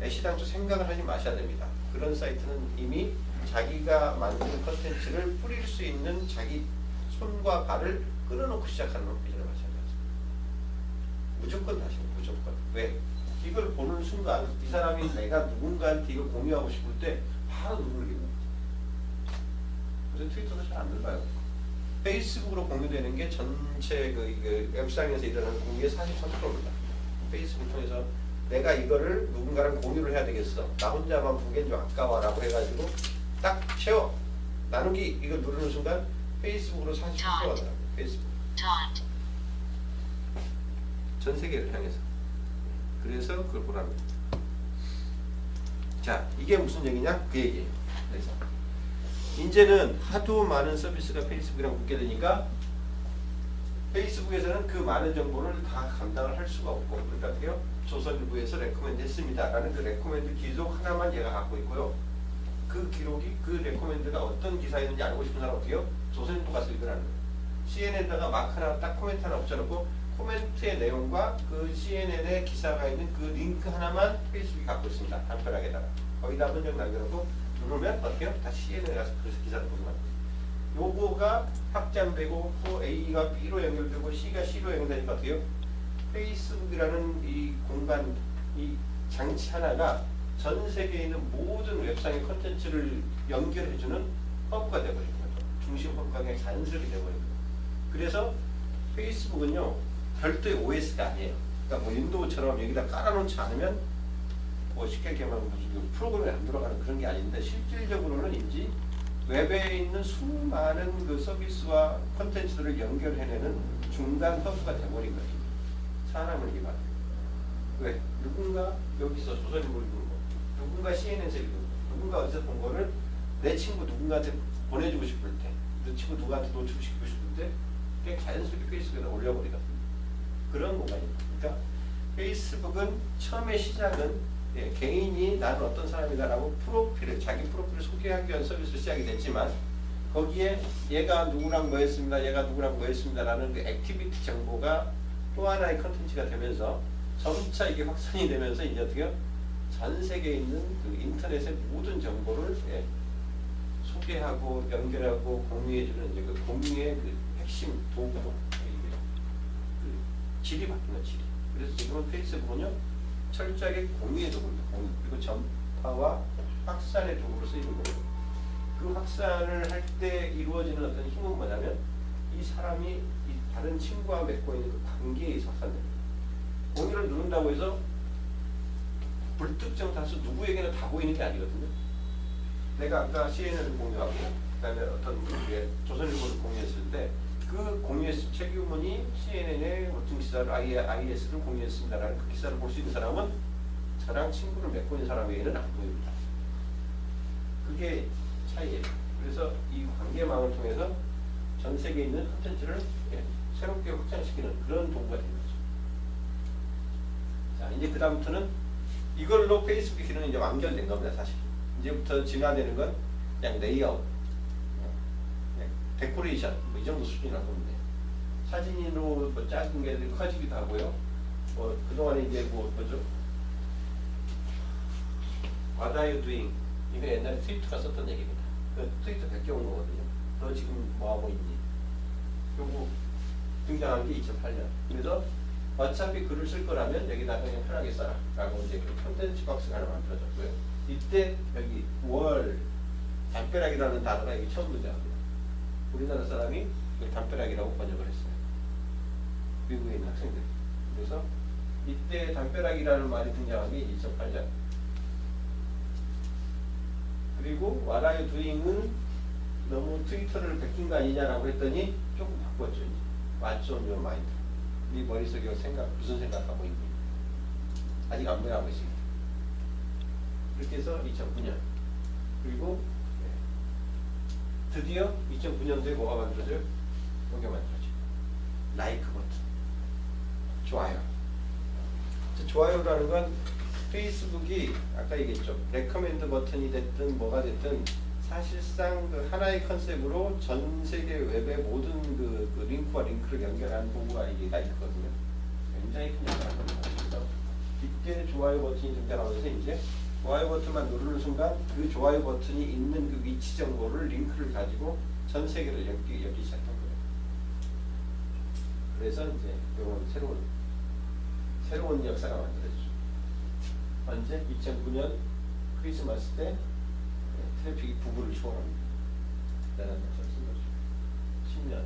애시당초 생각을 하지 마셔야 됩니다. 그런 사이트는 이미 자기가 만든 컨텐츠를 뿌릴 수 있는 자기 손과 발을 끌어놓고 시작하는 홈페이지를 마찬가지입니다. 무조건 다십니다. 무조건. 왜? 이걸 보는 순간 이 사람이 내가 누군가한테 이걸 공유하고 싶을 때 바로 누르게 됩니다. 그래서 트위터도 잘 안 눌러요. 페이스북으로 공유되는 게 전체 그 웹상에서 일어나는 공유의 43%입니다. 페이스북 통해서 내가 이거를 누군가랑 공유를 해야 되겠어. 나 혼자만 보기엔 좀 아까워라고 해가지고 딱 채워. 나누기 이걸 누르는 순간 페이스북으로 40%가 나갑니다. 페이스북. 전 세계를 향해서. 그래서 그걸 보랍니다. 자, 이게 무슨 얘기냐? 그 얘기예요. 그래서 이제는 하도 많은 서비스가 페이스북이랑 붙게 되니까 페이스북에서는 그 많은 정보를 다 감당을 할 수가 없고, 그러니까 어떻게요? 조선일보에서 레코멘드 했습니다 라는 그 레코멘드 기록 하나만 얘가 갖고 있고요. 그 기록이, 그 레코멘드가 어떤 기사였는지 알고 싶은 사람 어떻게요? 조선일보 가서 읽으라는 거예요. CNN에다가 마크 하나 딱 코멘트 하나 붙여놓고 코멘트의 내용과 그 CNN의 기사가 있는 그 링크 하나만 페이스북이 갖고 있습니다. 담벼락에다가 거기다 흔적 남겨놓고 누르면 어떻게요? 다시 CNN에 가서 그 기사를 보면 돼요. 요거가 확장되고 또 A가 B로 연결되고 C가 C로 연결되니까 어떻게요? 페이스북이라는 이 공간, 이 장치 하나가 전 세계에 있는 모든 웹상의 컨텐츠를 연결해주는 허브가 되어버린 거죠. 중심 허브가 그냥 자연스럽게 되어버린 거예요. 그래서 페이스북은요, 별도의 OS가 아니에요. 그러니까 뭐 윈도우처럼 여기다 깔아놓지 않으면 뭐 쉽게 얘기하면 무슨 프로그램이 안 들어가는 그런 게 아닌데, 실질적으로는 인지 웹에 있는 수많은 그 서비스와 컨텐츠들을 연결해내는 중간 허브가 되어버린 거죠. 사람을 기반. 왜? 누군가 여기서 조선일보를 읽은 거, 누군가 CNN에서 읽은 거, 누군가 어디서 본 거를 내 친구 누군가한테 보내주고 싶을 때, 내 친구 누구한테 노출시키고 싶을 때 그냥 자연스럽게 페이스북에다 올려버리거든요. 그런 공간입니다. 그러니까 페이스북은 처음에 시작은 개인이 나는 어떤 사람이다라고 프로필을, 자기 프로필을 소개하기 위한 서비스로 시작이 됐지만, 거기에 얘가 누구랑 뭐 했습니다, 얘가 누구랑 뭐 했습니다 라는 그 액티비티 정보가 또 하나의 컨텐츠가 되면서 점차 이게 확산이 되면서 이제 어떻게 전 세계에 있는 그 인터넷의 모든 정보를 소개하고 연결하고 공유해주는 이제 그 공유의 그 핵심 도구도 이게 그 질이 바뀐 거 질이. 그래서 지금은 페이스북은요 철저하게 공유의 도구입니다. 공유. 그리고 전파와 확산의 도구로 쓰이는 거예요. 그 확산을 할 때 이루어지는 어떤 힘은 뭐냐면 이 사람이 이 다른 친구와 맺고 있는 그 관계에 의해서 확산됩니다. 공유를 누른다고 해서 불특정 다수 누구에게나 다 보이는 게 아니거든요. 내가 아까 CNN을 공유하고 그다음에 어떤 조선일보를 공유했을 때 그 공유했을 최규문이 CNN의 어떤 기사를 IS를 공유했습니다라는 그 기사를 볼 수 있는 사람은 저랑 친구를 맺고 있는 사람에게는 안 보입니다. 그게 차이예요. 그래서 이 관계망을 통해서 전 세계에 있는 콘텐츠를 새롭게 확장시키는 그런 도구가 되는 거죠. 자, 이제 그 다음부터는 이걸로 페이스북 기능은 이제 완결된 겁니다, 사실. 이제부터 진화되는 건 그냥 레이아웃, 데코레이션, 뭐 이 정도 수준이라고 보면 돼요. 사진으로 뭐 작은 게 커지기도 하고요. 뭐 그동안에 이제 뭐죠? What are you doing? 이거 옛날에 트위터가 썼던 얘기입니다. 그 트위터 베껴온 거거든요. 너 지금 뭐 하고 있니? 요거 등장한 게 2008년. 그래서 어차피 글을 쓸 거라면 여기다가 그냥 편하게 써라 라고 이제 그 콘텐츠 박스가 하나 만들어졌고요. 이때 여기 월 담벼락이라는 단어가 여기 처음 등장합니다. 우리나라 사람이 담벼락이라고 번역을 했어요. 미국에 있는 학생들이. 그래서 이때 담벼락이라는 말이 등장한 게 2008년. 그리고 What are you doing은 너무 트위터를 베낀 거 아니냐라고 했더니 조금 바꿨죠. 이제. What's on your mind? 네 머릿속에 무슨 생각하고 있니? 아직 안 변하고 있습니다. 그렇게 해서 2009년. 그리고 드디어 2009년도에 뭐가 만들어져요? 이게 만들어져요. 라이크 버튼. 좋아요. 좋아요라는 건 페이스북이 아까 얘기했죠. 레커멘드 버튼이 됐든 뭐가 됐든 사실상 그 하나의 컨셉으로 전 세계 웹의 모든 그 링크와 링크를 연결하는 도구가 이게 라이크거든요. 굉장히 큰 역할을 합니다. 그래서 이때 좋아요 버튼이 등장하면서 이제 좋아요 버튼만 누르는 순간 그 좋아요 버튼이 있는 그 위치 정보를 링크를 가지고 전 세계를 열기 시작한 거예요. 그래서 이제 이런 새로운 역사가 만들어지죠. 언제? 2009년 크리스마스 때 트래픽이 부부를 초월합니다. 대단한 역사를 쓴 거죠. 10년.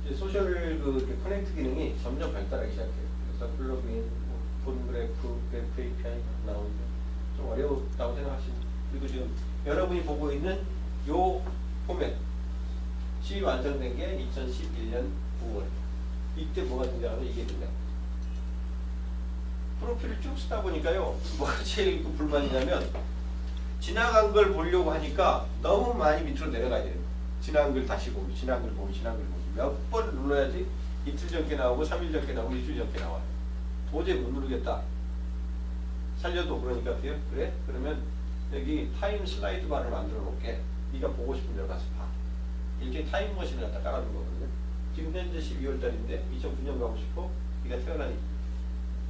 이제 소셜 그 커넥트 기능이 점점 발달하기 시작해요. 그래서 플러그인, 본 그래프 API 나오는데 좀 어려웠다고 생각하시면. 그리고 지금 여러분이 보고 있는 요 포맷 시 완성된 게 2011년 9월. 이때 뭐가 등장하면 이게 등장. 프로필을 쭉 쓰다 보니까요, 뭐가 제일 그 불만이냐면 지나간 걸 보려고 하니까 너무 많이 밑으로 내려가야 돼요. 지나간 걸 다시 보기, 지나간 걸 보기, 지나간 걸 보기. 몇 번 눌러야지 이틀 전께 나오고 3일 전께 나오고 일주일 전께 나와요. 도저히 못 누르겠다. 살려도 그러니까 어때요? 그래? 그러면 여기 타임 슬라이드 바를 만들어 놓을게. 네가 보고 싶은 대로 가서 봐. 이렇게 타임머신을 갖다 깔아둔 거거든요. 지금 현재 12월 달인데 2009년 가고 싶어? 네가 태어난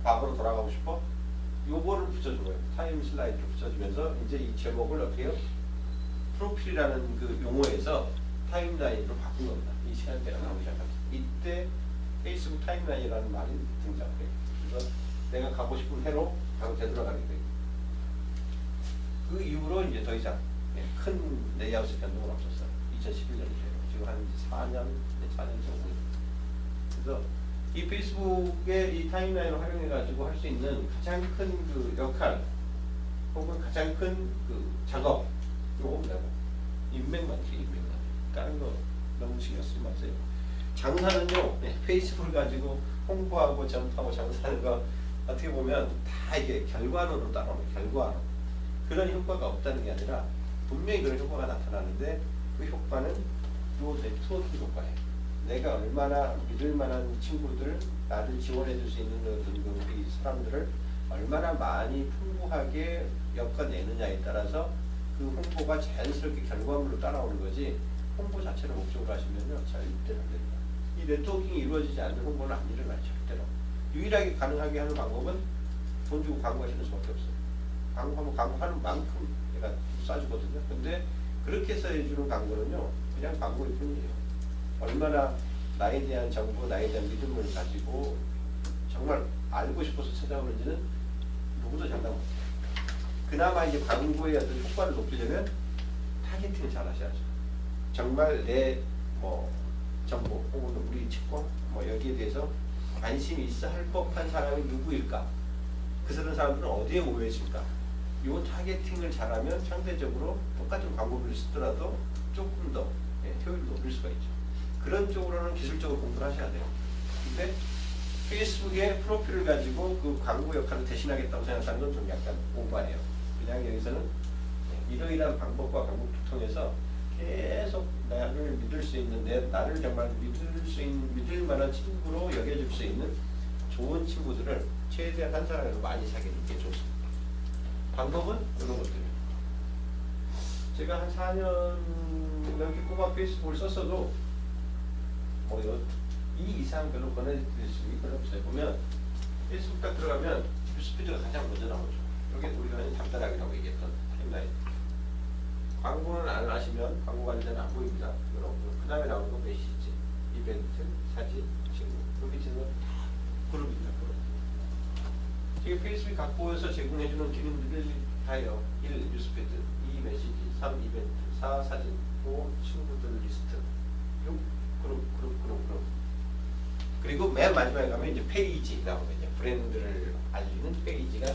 과거로 돌아가고 싶어? 요거를 붙여준 거예요. 타임 슬라이드를 붙여주면서 이제 이 제목을 어떻게 해요? 프로필이라는 그 용어에서 타임라인으로 바꾼 겁니다. 이 시간대가 나오기 시작합니다. 이때 페이스북 타임라인이라는 말이 등장해요. 그래서 내가 가고 싶은 해로 바로 되돌아가게 돼요. 그 이후로 이제 더 이상 큰 레이아웃의 변동은 없었어요. 2011년이에요. 지금 한 4년 정도. 그래서 이 페이스북의 이 타임라인을 활용해가지고 할 수 있는 가장 큰 그 역할 혹은 가장 큰 그 작업 요겁니다. 인맥 만들기, 인맥 만들기. 다른 거 너무 신경 쓰지 마세요. 장사는요, 페이스북을 가지고 홍보하고 전파하고 장사하는 거 어떻게 보면 다 이게 결과론으로 따라오는 결과론. 그런 효과가 없다는 게 아니라 분명히 그런 효과가 나타나는데 그 효과는 요 네트워킹 효과예요. 내가 얼마나 믿을 만한 친구들, 나를 지원해 줄 수 있는 이 사람들을 얼마나 많이 풍부하게 엮어내느냐에 따라서 그 홍보가 자연스럽게 결과물로 따라오는 거지, 홍보 자체를 목적으로 하시면요 절대로 안 됩니다. 이 네트워킹이 이루어지지 않는 홍보는 안 일어나요. 절대로. 유일하게 가능하게 하는 방법은 돈 주고 광고하시는 수밖에 없어요. 광고하면 광고하는 만큼 내가 쏴주거든요. 근데 그렇게 해서 해주는 광고는요 그냥 광고일 뿐이에요. 얼마나 나에 대한 정보, 나에 대한 믿음을 가지고 정말 알고 싶어서 찾아오는지는 누구도 장담 못해요. 그나마 이제 광고의 어떤 효과를 높이려면 타겟팅을 잘 하셔야죠. 정말 내 뭐 정보 혹은 우리 측과 뭐 여기에 대해서 관심이 있어 할 법한 사람이 누구일까? 그 사람들은 어디에 모여 있을까? 이 타겟팅을 잘하면 상대적으로 똑같은 광고를 쓰더라도 조금 더 효율을 높일 수가 있죠. 그런 쪽으로는 기술적으로 공부를 하셔야 돼요. 근데 페이스북의 프로필을 가지고 그 광고 역할을 대신하겠다고 생각하는 건 좀 약간 오바예요. 그냥 여기서는 이러이러한 방법과 방법을 통해서 계속 나를 믿을 수 있는, 나를 정말 믿을 만한 친구로 여겨줄 수 있는 좋은 친구들을 최대한 한 사람에서 많이 사귀는 게 좋습니다. 방법은 이런 것들이에요. 제가 한 4년 넘게 꼬마 페이스북을 썼어도 뭐 이 이상 별로 권해드릴 수 있는 건 없어요. 보면 페이스북 딱 들어가면 뉴스피드가 가장 먼저 나오죠. 여기 우리가 간단하게라고 얘기했던 타임라인. 광고는 안 하시면 광고 관련은 안 보입니다. 그 다음에 나오는 건 메시지, 이벤트, 사진, 친구. 그 밑에는 다 그룹입니다. 그룹. 지금 페이스북이 갖고서 제공해주는 기능들이 다예요. 1. 뉴스피드, 2. 메시지, 3. 이벤트, 4. 사진, 5. 친구들 리스트, 6. 그룹. 그리고 맨 마지막에 가면 이제 페이지 나오거든요. 브랜드를 알리는 페이지가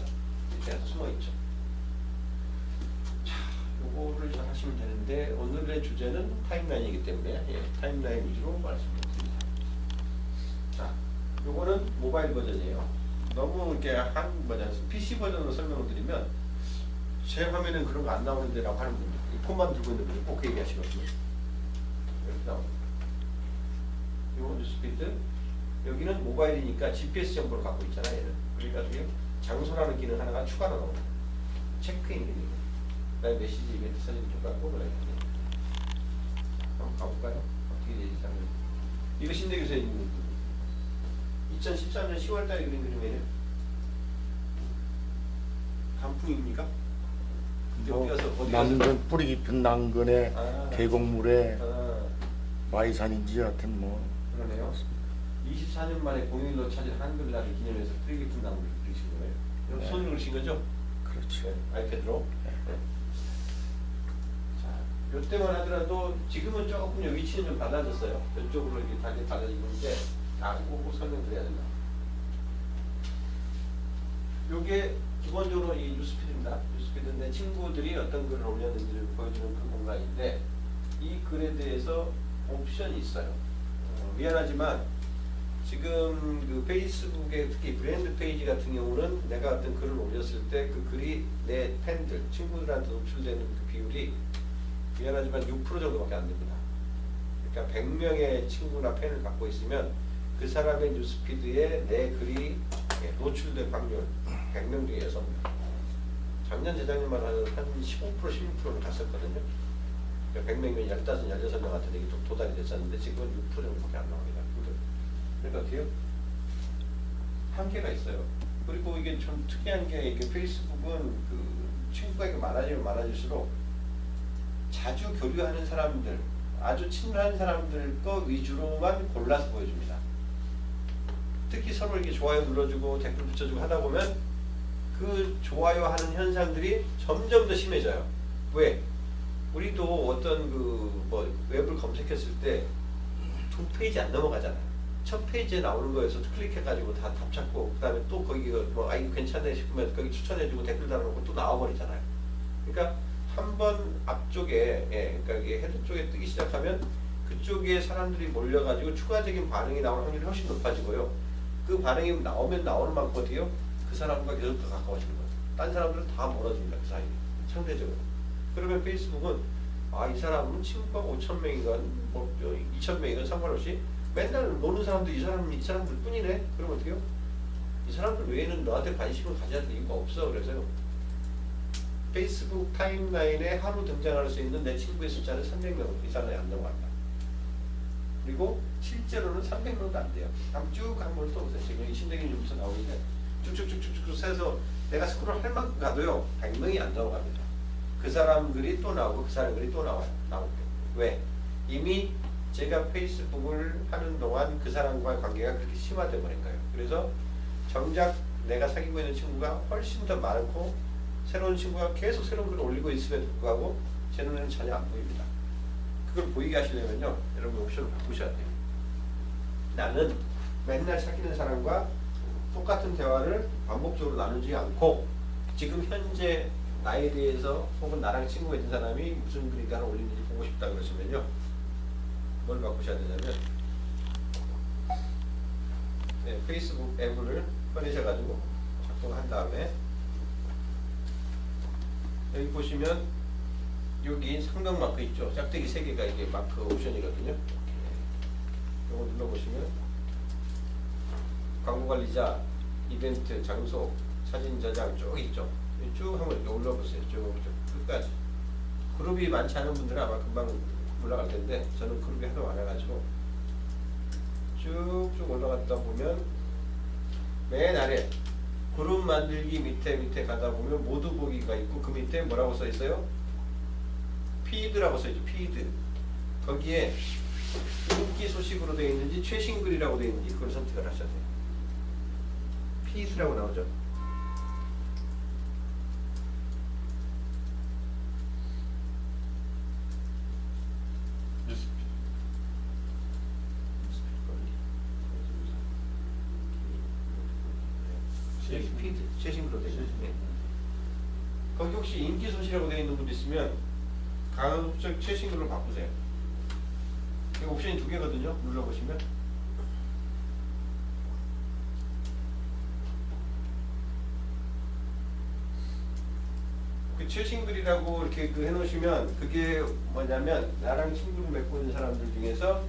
밑에 숨어 있죠. 자, 요거를 잘 하시면 되는데 오늘의 주제는 타임라인이기 때문에 타임라인 위주로 말씀드립니다. 자, 요거는 모바일 버전이에요. 너무 이렇게 한 버전, PC 버전으로 설명을 드리면 제 화면엔 그런 거 안 나오는데라고 하는 분들, 이 폰만 들고 있는 분들 꼭 얘기하시거든요. 이렇게 나옵니다. 요 뉴스피드. 여기는 모바일이니까 GPS 정보를 갖고 있잖아요. 얘는. 그러니까 장소라는 기능 하나가 추가로 나옵니다. 체크인 기능. 그다음에 메시지, 이벤트, 사진 좀 갖고 그래요. 한번 가볼까요? 어떻게 되지? 이거 신대교수의 2013년 10월달에 그린 그림이에요. 단풍입니까? 뭐 남근 뿌리 깊은 남근의 계곡물에 마이산인지 하여튼 뭐 그러네요. 24년 만에 공휴일로 찾은 한글날을 기념해서 뿌리 깊은 나무를 그리신 거예요. 네. 손으로 그리신 거죠? 그렇죠. 네. 아이패드로. 네. 자, 이때만 하더라도 지금은 조금 위치는 좀 달라졌어요. 이쪽으로 이렇게 달라지고 있는데 꼭 설명드려야 된다. 요게 기본적으로 이 뉴스피드입니다. 뉴스피드인데 친구들이 어떤 글을 올렸는지를 보여주는 그 공간인데 이 글에 대해서 옵션이 있어요. 미안하지만 지금 그 페이스북에 특히 브랜드 페이지 같은 경우는 내가 어떤 글을 올렸을 때 그 글이 내 팬들, 친구들한테 노출되는 그 비율이 미안하지만 6% 정도밖에 안 됩니다. 그러니까 100명의 친구나 팬을 갖고 있으면 그 사람의 뉴스피드에 내 글이 노출될 확률 100명 중에 6명. 작년 재작년만 한 15%, 16%를 갔었거든요. 100명이면 15, 16명한테 이게 도달이 됐었는데 지금은 6% 정도밖에 안 나옵니다. 그러니까 어때요? 한계가 있어요. 그리고 이게 좀 특이한 게 이게 페이스북은 그 친구가 이렇게 많아지면 많아질수록 자주 교류하는 사람들, 아주 친한 사람들 거 위주로만 골라서 보여줍니다. 특히 서로 이렇게 좋아요 눌러주고 댓글 붙여주고 하다 보면 그 좋아요 하는 현상들이 점점 더 심해져요. 왜? 우리도 어떤 그 뭐 웹을 검색했을 때 두 페이지 안 넘어가잖아요. 첫 페이지에 나오는 거에서 클릭해가지고 다 답 찾고 그 다음에 또 거기가 뭐 아 이거 괜찮네 싶으면 거기 추천해주고 댓글 달아놓고 또 나와버리잖아요. 그러니까 한 번 앞쪽에 그러니까 이게 헤드 쪽에 뜨기 시작하면 그쪽에 사람들이 몰려가지고 추가적인 반응이 나오는 확률이 훨씬 높아지고요. 그 반응이 나오면 나오는 만큼 어때요? 그 사람과 계속 더 가까워지는 거예요. 딴 사람들은 다 멀어집니다. 그 사이에 상대적으로. 그러면 페이스북은 아 이 사람은 친구가 5,000명이건 뭐 2,000명이건 상관없이 맨날 노는 사람도 이 사람들 뿐이네. 그러면 어떻게요? 이 사람들 외에는 너한테 관심을 가져야 될 이유가 없어. 그래서 페이스북 타임라인에 하루 등장할 수 있는 내 친구의 숫자는 300명 이상이 안 넘어간다. 그리고 실제로는 300명도 안 돼요. 다음 쭉 한번 또 보세요. 지금 여기 신대기님부터 나오는데 쭉쭉쭉쭉 세서 내가 스크롤 할 만큼 가도요 100명이 안 넘어갑니다. 그 사람 글이 또 나오고 그 사람 글이 또 나와요. 나올 때. 왜? 이미 제가 페이스북을 하는 동안 그 사람과의 관계가 그렇게 심화돼 버린 거예요. 그래서 정작 내가 사귀고 있는 친구가 훨씬 더 많고 새로운 친구가 계속 새로운 글을 올리고 있음에도 불구하고 제 눈에는 전혀 안 보입니다. 그걸 보이게 하시려면요, 여러분 옵션을 바꾸셔야 돼요. 나는 맨날 사귀는 사람과 똑같은 대화를 반복적으로 나누지 않고 지금 현재 나에 대해서 혹은 나랑 친구가 있는 사람이 무슨 글을 올리는지 보고 싶다 그러시면요, 뭘 바꾸셔야 되냐면 페이스북 앱을 꺼내셔가지고 작동한 다음에 여기 보시면 여기 상명 마크 있죠. 짝대기 3개가 이게 마크 옵션이거든요. 이거 눌러보시면 광고 관리자, 이벤트, 장소, 사진 저장 쭉 있죠. 쭉 한번 이렇게 올려보세요. 쭉 끝까지. 그룹이 많지 않은 분들은 아마 금방 올라갈 텐데 저는 그룹이 하도 많아가지고 쭉쭉 올라갔다 보면 맨 아래 그룹 만들기 밑에 가다 보면 모두 보기가 있고 그 밑에 뭐라고 써 있어요? 피드라고 써 있죠. 피드. 거기에 인기 소식으로 되어 있는지 최신 글이라고 되어 있는지 그걸 선택을 하셔야 돼요. 피드라고 나오죠. 피드, 최신으로 되어 있는. 거기 혹시 인기 소식이라고 되어 있는 분도 있으면 가급적 최신글로 바꾸세요. 이 옵션이 2개거든요. 눌러보시면 그 최신글이라고 이렇게 해놓으시면 그게 뭐냐면 나랑 친구를 맺고 있는 사람들 중에서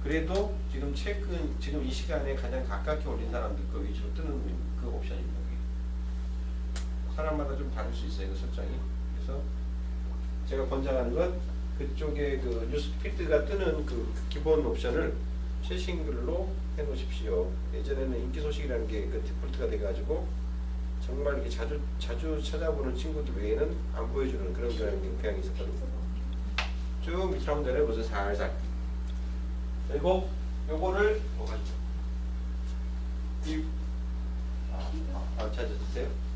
그래도 지금 최근 지금 이 시간에 가장 가깝게 올린 사람들 그 위주로 뜨는 그 옵션입니다. 사람마다 좀 다를 수 있어요. 그 설정이. 그래서 제가 권장하는 건 그쪽에 그 뉴스 피드가 뜨는 그 기본 옵션을 최신 글로 해놓으십시오. 예전에는 인기 소식이라는 게 그 디폴트가 돼가지고 정말 이렇게 자주 찾아보는 친구들 외에는 안 보여주는 그런 경향이 있었거든요. 쭉 밑으로 한번 내려보세요. 살살. 그리고 요거를 찾아주세요.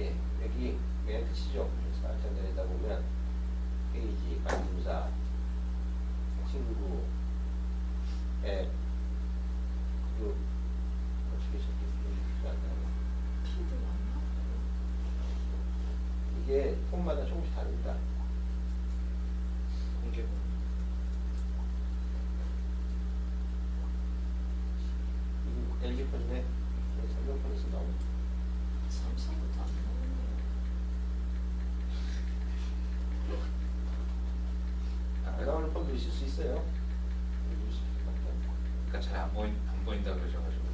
예, 여기 맨 끝이죠. 살짝 내리다 보면 페이지, 관심사, 친구, 앱, 그룹, 이게 폰마다 조금씩 다릅니다. 이게 LG 폰인데 삼성폰에서 나오는. 삼성부터 안 안 나오는 폰도 있을 수 있어요. 그러니까 잘 안 보인다 그러셔가지고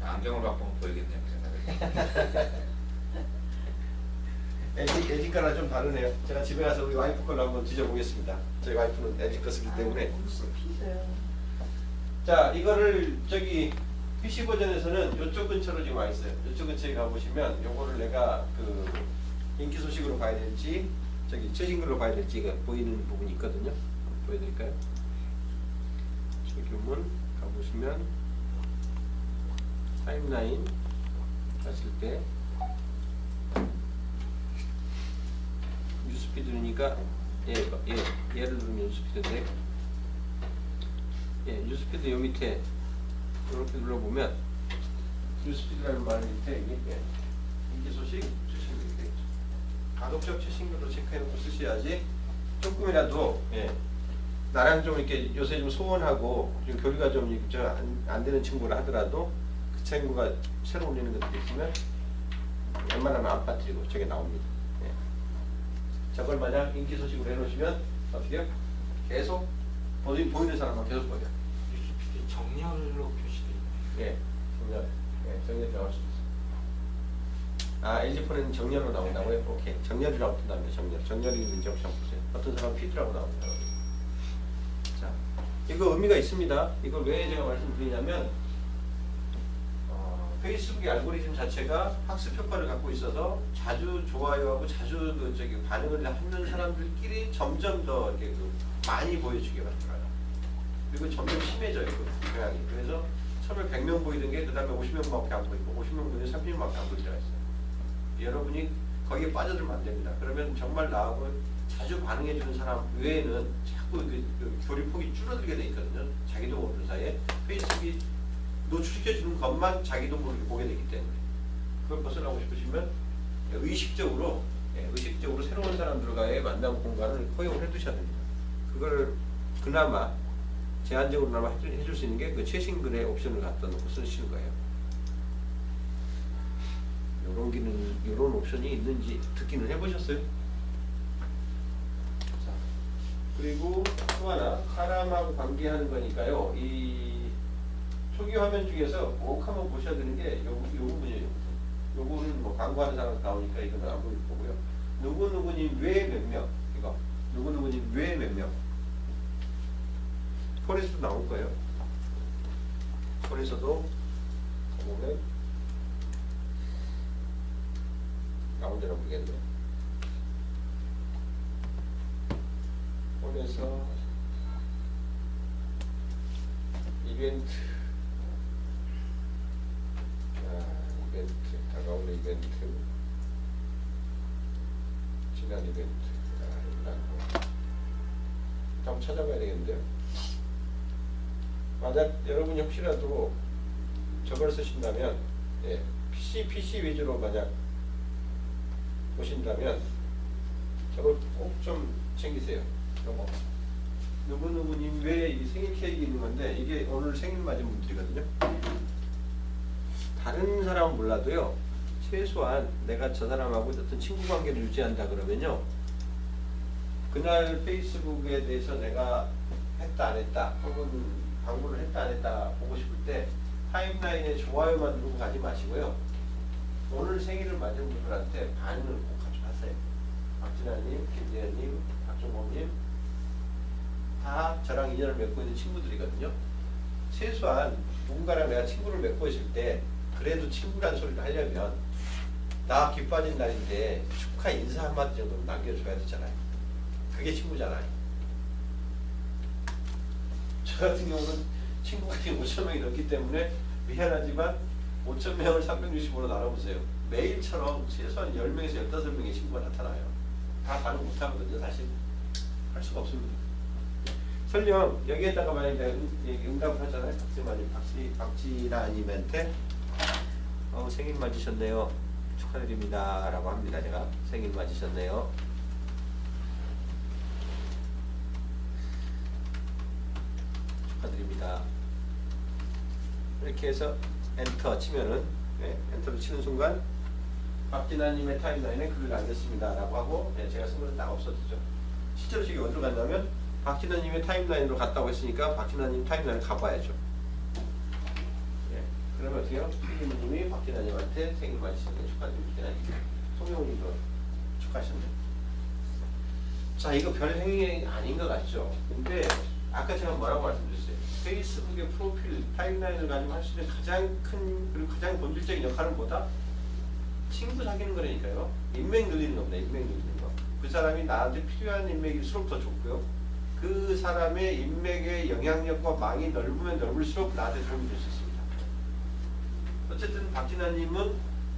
안경을 바꾸면 보이겠네요 그 생각에. LG 거랑 좀 다르네요. 제가 집에 가서 우리 와이프 걸로 한번 뒤져보겠습니다. 저희 와이프는 LG 거 쓰기 때문에. 자, 이거를 저기 PC 버전에서는 이쪽 근처로 지금 와 있어요. 이쪽 근처에 가보시면 요거를 내가 그 인기 소식으로 봐야 될지 저기 최신 글로 봐야 될지가 보이는 부분이 있거든요. 보여드릴까요? 저기 보면 가보시면 타임라인 갔을 때 뉴스피드니까 얘를 누르면 뉴스피드인데 뉴스피드 요 밑에 이렇게 눌러보면 뉴스피드라는 말 밑에 이게 인기 소식 최신글 이렇게 있죠. 가급적 최신글로 체크해놓고 쓰셔야지 조금이라도 나랑 좀 이렇게 요새 좀 소원하고 좀 교류가 좀 안 되는 친구라 하더라도 그 친구가 새로 올리는 것들이 있으면 웬만하면 안 빠뜨리고 저게 나옵니다. 저걸 만약 인기 소식으로 해놓으시면 어떻게 해요? 계속 보이는 사람만 계속 보여요. 뉴스피드 정렬로 표시되어 있네요. 정렬 나올 수 있어요. LG폰에는 정렬로 나온다고요? 오케이. 정렬이라고 뜬답니다. 정렬이 있는지 옵션 보세요. 어떤 사람은 피드라고 나옵니다. 자, 이거 의미가 있습니다. 이걸 왜 제가 말씀드리냐면 페이스북의 알고리즘 자체가 학습 효과를 갖고 있어서 자주 좋아요하고 자주 그 저기 반응을 하는 사람들끼리 점점 더 이렇게 그 많이 보여주게 만들어요. 그리고 점점 심해져요, 그 경향이. 그래서 처음에 100명 보이던 게 그 다음에 50명밖에 안 보이고 50명 보이는 30명밖에 안 보이더라 했어요. 여러분이 거기에 빠져들면 안 됩니다. 그러면 정말 나하고 자주 반응해주는 사람 외에는 자꾸 그 교류폭이 줄어들게 돼 있거든요. 자기도 모르는 사이에 페이스북이 노출시켜주는 것만 자기도 모르게 보게 되기 때문에 그걸 벗어나고 싶으시면 의식적으로 새로운 사람들과의 만남 공간을 허용을 해두셔야 됩니다. 그걸 그나마 제한적으로나마 해줄 수 있는 게 그 최신글의 옵션을 갖다 놓고 쓰시는 거예요. 요런 기능, 요런 옵션이 있는지 듣기는 해보셨어요? 자, 그리고 또 하나, 사람하고 관계하는 거니까요. 이 초기 화면 중에서 꼭 한번 보셔야 되는 게 요 부분이에요. 요거는 뭐 광고하는 사람 나오니까 이거는 안 보일 거고요. 누구누구님 외 몇 명, 이거 누구누구님 외 몇 명. 폰에서도 나올 거예요. 폰에서도 보면 나온지는 모르겠네. 폰에서 이벤트, 이벤트, 다가오는 이벤트, 지난 이벤트, 한번 찾아봐야 되겠는데요. 만약 여러분이 혹시라도 저걸 쓰신다면, PC 위주로 만약 보신다면 저걸 꼭 좀 챙기세요. 요거 누구누구님 왜 이 생일 케이크 있는 건데 이게 오늘 생일 맞은 분들이거든요. 다른 사람은 몰라도요, 최소한 내가 저 사람하고 어떤 친구 관계를 유지한다 그러면요, 그날 페이스북에 대해서 내가 했다 안 했다 혹은 광고를 했다 안 했다 보고 싶을 때 타임라인에 좋아요만 누르고 가지 마시고요, 오늘 생일을 맞은 분들한테 반응을 꼭 가져가세요. 박진아님, 김재현님, 박종범님 다 저랑 인연을 맺고 있는 친구들이거든요. 최소한 누군가랑 내가 친구를 맺고 있을 때 그래도 친구라는 소리를 하려면 나 기뻐진 날인데 축하 인사 한마디 정도는 남겨줘야 되잖아요. 그게 친구잖아요. 저 같은 경우는 친구가 지금 5,000명이 넘기 때문에 미안하지만 5,000명을 365로 나눠보세요. 매일처럼 최소한 10명에서 15명의 친구가 나타나요. 다 반응 못하거든요. 사실 할 수가 없습니다. 설령 여기에다가 만약에 응답을 하잖아요. 박진아님한테 생일 맞으셨네요. 축하드립니다. 라고 합니다. 제가 생일 맞으셨네요. 축하드립니다. 이렇게 해서 엔터 치면은, 엔터를 치는 순간 박진아님의 타임라인에 글을 남겼습니다 라고 하고, 제가 쓴 거는 딱 없어지죠. 실제로 저기 어디로 간다면 박진아님의 타임라인으로 갔다고 했으니까 박진아님 타임라인을 가봐야죠. 그러면 어떻게 해요? 피디님이 박진아님한테 생일 맞으셨는데 축하드립니다. 송영훈님도 축하하셨네요. 자, 이거 별 행위 아닌 것 같죠? 근데 아까 제가 뭐라고 말씀드렸어요? 페이스북의 프로필 타임라인을 가지고 할 수 있는 가장 큰 그리고 가장 본질적인 역할은 뭐다? 친구 사귀는 거라니까요. 인맥 늘리는 겁니다. 인맥 늘리는 거. 그 사람이 나한테 필요한 인맥일수록 더 좋고요. 그 사람의 인맥의 영향력과 망이 넓으면 넓을수록 나한테 도움이 될 수 있습니다. 어쨌든 박진아님은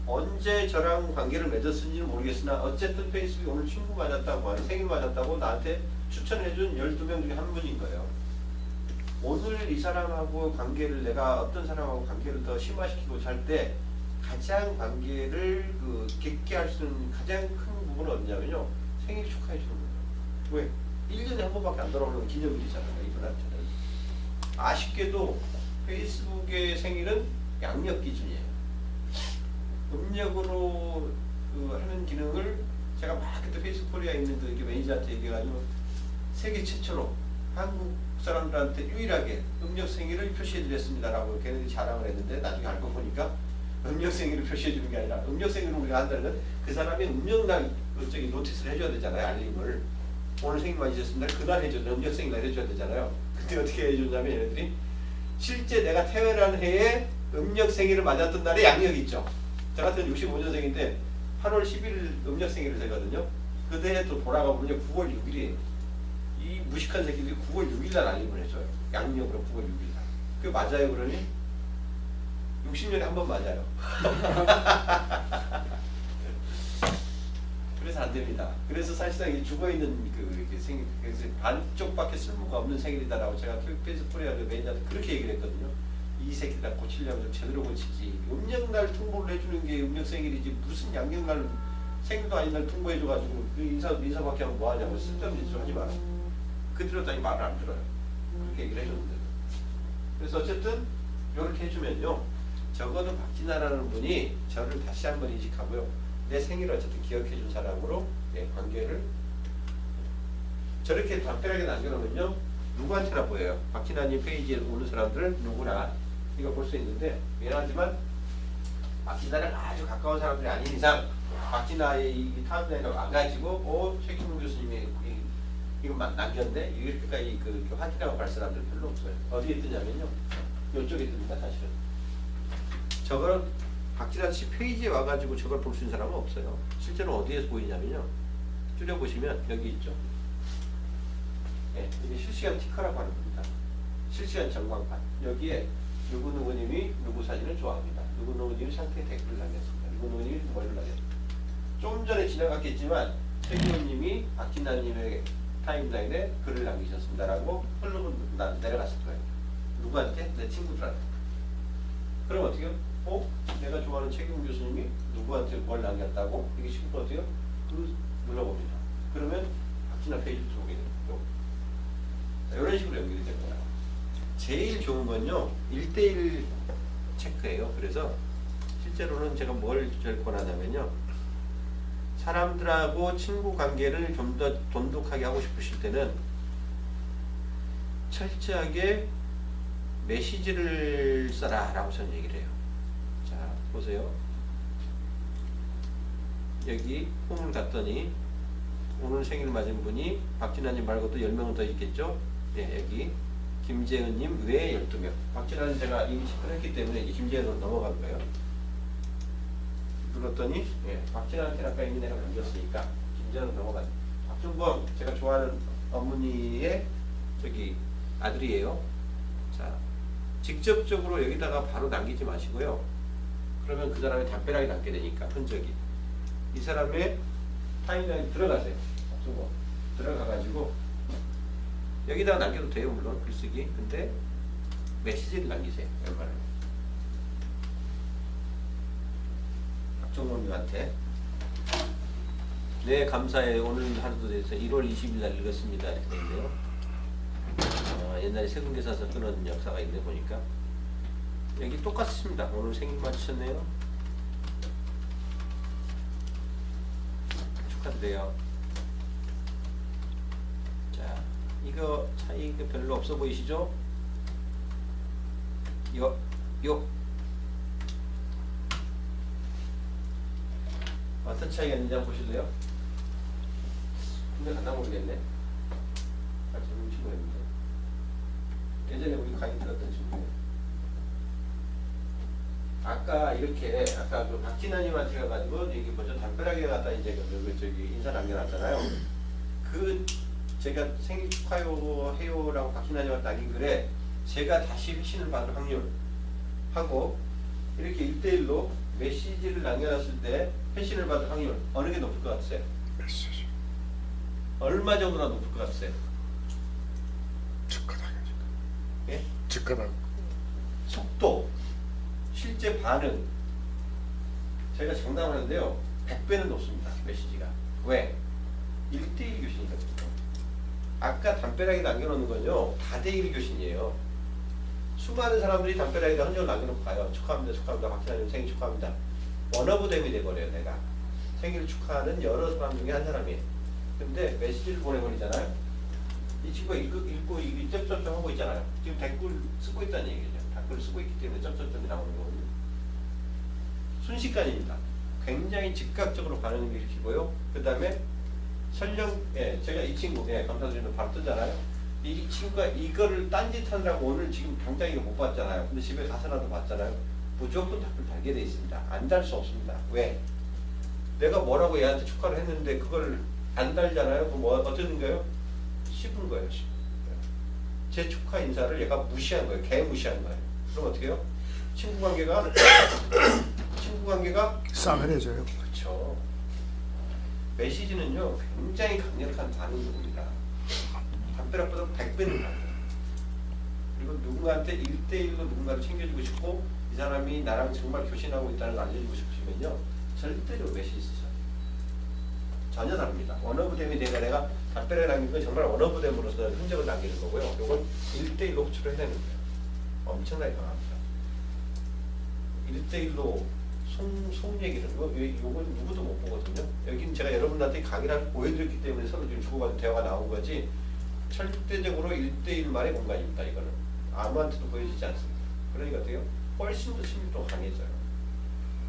언제 저랑 관계를 맺었는지는 모르겠으나 어쨌든 페이스북에 오늘 친구 맞았다고 하는 생일 맞았다고 나한테 추천해준 12명 중에 한 분인 거예요. 오늘 이 사람하고 관계를 내가 어떤 사람하고 관계를 더 심화시키고 살 때 가장 관계를 깊게 할 수 있는 가장 큰 부분은 어디냐면요, 생일 축하해 주는 거예요. 왜? 1년에 한 번밖에 안 돌아오는 기념일이잖아요, 이분한테는. 아쉽게도 페이스북의 생일은 양력 기준이에요. 음력으로 하는 기능을 제가 막 그때 페이스북 코리아에 있는 그 매니저한테 얘기해가지고 세계 최초로 한국 사람들한테 유일하게 음력 생일을 표시해드렸습니다라고 걔네들이 자랑을 했는데, 나중에 알고 보니까 음력 생일을 표시해주는 게 아니라 음력 생일을 우리가 한다는 건 그 사람이 음력날 노티스를 해줘야 되잖아요. 알림을. 오늘 생일 맞으셨습니다. 그날 해줘야, 음력 생일날 해줘야 되잖아요. 그때 어떻게 해줬냐면 얘네들이 실제 내가 태어난 해에 음력 생일을 맞았던 날에 양력이 있죠. 저 같은 65년생인데 8월 11일 음력 생일을 되거든요. 그때 또 돌아가 보면 9월 6일이에요. 이 무식한 새끼들이 9월 6일 날 알림을 해줘요. 양력으로 9월 6일 날. 그게 맞아요 그러니? 60년에 한 번 맞아요. 그래서 안 됩니다. 그래서 사실상 이 죽어있는 그 생일, 그래서 반쪽밖에 쓸모가 없는 생일이다라고 제가 교육부에서 프로야를 매니저한테 그렇게 얘기를 했거든요. 이 새끼다 고치려면 좀 제대로 고치지. 음력날 통보를 해주는 게 음력 생일이지 무슨 양력날 생일도 아닌 날 통보해줘가지고 그 인사밖에 하면 뭐하냐고 쓸데없는 짓 하지 마라. 그 들었더니 말을 안 들어요. 그렇게 얘기를 해줬는데. 그래서 어쨌든 이렇게 해주면요. 적어도 박진아라는 분이 저를 다시 한번 인식하고요. 내 생일을 어쨌든 기억해준 사람으로 관계를 저렇게 담벼락에 남겨놓으면요. 누구한테나 보여요. 박진아님 페이지에 오는 사람들은 누구나 이거 볼 수 있는데 미안하지만 박진아랑 아주 가까운 사람들이 아닌 이상 박진아의 이 타임라인에 와가지고 최기문 교수님이 이것만 남겼네? 이렇게까지 그 확인하고 갈 사람들 별로 없어요. 어디에 뜨냐면요. 이쪽에 뜹니다 사실은. 저거는 박진아 씨 페이지에 와가지고 저걸 볼 수 있는 사람은 없어요. 실제로 어디에서 보이냐면요. 줄여보시면 여기 있죠. 네, 이게 실시간 티커라고 하는 겁니다. 실시간 전광판. 여기에 누구누구님이 누구 사진을 좋아합니다. 누구누구님이 상태에 댓글을 남겼습니다. 누구누구님이 뭐를 남겼습니다. 좀 전에 지나갔겠지만 최기훈님이 박진아님의 타임라인에 글을 남기셨습니다라고 흘러면 내려갔을 거예요. 누구한테? 내 친구들한테. 그럼 어떻게 해요? 내가 좋아하는 최기훈 교수님이 누구한테 뭘 남겼다고? 이게 친구가 어떻게 해요? 눌러봅니다. 그러면 박진아 페이지로 들어오게 돼요. 이런 식으로 연결이 된 거예요. 제일 좋은 건요. 1:1 체크예요. 그래서 실제로는 제가 뭘 제일 권하냐면요. 사람들하고 친구 관계를 좀 더 돈독하게 하고 싶으실 때는 철저하게 메시지를 써라 라고 저는 얘기를 해요. 자 보세요. 여기 홈을 갔더니 오늘 생일 맞은 분이 박진아님 말고도 10명은 더 있겠죠. 네, 여기 김재은님 외에 12명. 박진아님 제가 이미 체크를 했기 때문에 이제 김재은으로 넘어간 거예요. 눌렀더니 박진아한테 아까 이미 내가 남겼으니까 김재은으로 넘어간. 박준범 제가 좋아하는 어머니의 저기 아들이에요. 자 직접적으로 여기다가 바로 남기지 마시고요. 그러면 그 사람의 담벼락이 남게 되니까 흔적이. 이 사람의 타임라인 들어가세요. 박준범 들어가가지고 여기다가 남겨도 돼요. 물론 글쓰기. 근데 메시지를 남기세요. 웬만하면. 박종범님한테 네 감사해요. 오늘 하루도 돼서 1월 20일 날 읽었습니다. 이렇게 되는데요. 옛날에 세금계산서 끊은 역사가 있네 보니까 여기 똑같습니다. 오늘 생일 맞으셨네요. 축하드려요. 자 이거 차이가 별로 없어 보이시죠? 요 어떤 차이가 있는지 한번 보실래요? 근데 갔나 모르겠네. 젊은 친구였는데 예전에 우리 강의 들었던 친구예요. 아까 이렇게 아까 그 박진아님한테 가가지고 여기 먼저 담벼락에 갖다 이제 저기 인사 남겨놨잖아요. 그 제가 생일 축하요 해요라고 박진아님한테 남긴 글에 제가 다시 회신을 받을 확률 하고 이렇게 1:1로 메시지를 남겨놨을 때 회신을 받을 확률 어느 게 높을 것 같으세요? 메시지. 얼마 정도나 높을 것 같으세요? 즉가닥. 예? 즉가닥. 속도, 실제 반응. 제가 장담하는데요. 100배는 높습니다. 메시지가. 왜? 1:1 교신이거든요. 아까 담벼락에 남겨놓는 건요. 다대1 교신이에요. 수많은 사람들이 담벼락에다 흔적을 남겨놓고 가요. 축하합니다. 축하합니다. 박진아님 생일 축하합니다. 원어브댐이 돼버려요. 내가. 생일 축하하는 여러 사람 중에 한 사람이에요. 근데 메시지를 보내버리잖아요. 이 친구가 읽고 점점점 하고 있잖아요. 지금 댓글 쓰고 있다는 얘기죠. 댓글 쓰고 있기 때문에 점점점이 나오는 거거든요. 순식간입니다. 굉장히 즉각적으로 반응을 일으키고요. 그 다음에 설령 제가 이 친구 감사드리면 바로 뜨잖아요. 이 친구가 이거를 딴짓하느라고 오늘 지금 당장 이거 못 봤잖아요. 근데 집에 가서라도 봤잖아요. 무조건 답을 달게 돼 있습니다. 안 달 수 없습니다. 왜? 내가 뭐라고 얘한테 축하를 했는데 그걸 안 달잖아요. 그럼 뭐 어쩌는 거예요? 씹은 거예요. 제 축하 인사를 얘가 무시한 거예요. 개 무시한 거예요. 그럼 어떻게 해요? 친구 관계가 싸늘해져요. 그렇죠. 메시지는요 굉장히 강력한 반응입니다. 담벼락보다 100배는 강해요. 그리고 누군가한테 1대1로 누군가를 챙겨주고 싶고 이 사람이 나랑 정말 교신하고 있다는 걸 알려주고 싶으면요 절대로 메시지 쓰셔야 돼요. 전혀 다릅니다. 언어부댐이 내가 답변을 남긴 건 정말 언어부댐으로서 흔적을 남기는 거고요. 이건 1대1로 호출을 해내는 거예요. 엄청나게 강합니다. 1대1로 속 얘기를 요건 누구도 못 보거든요. 여기는 제가 여러분한테 강의를 보여드렸기 때문에 서로 지금 주고받은 대화가 나온 거지 절대적으로 1대1만의 공간입니다. 이거는 아무한테도 보여지지 않습니다. 그러니까 어때요? 훨씬 더 심도 강해져요.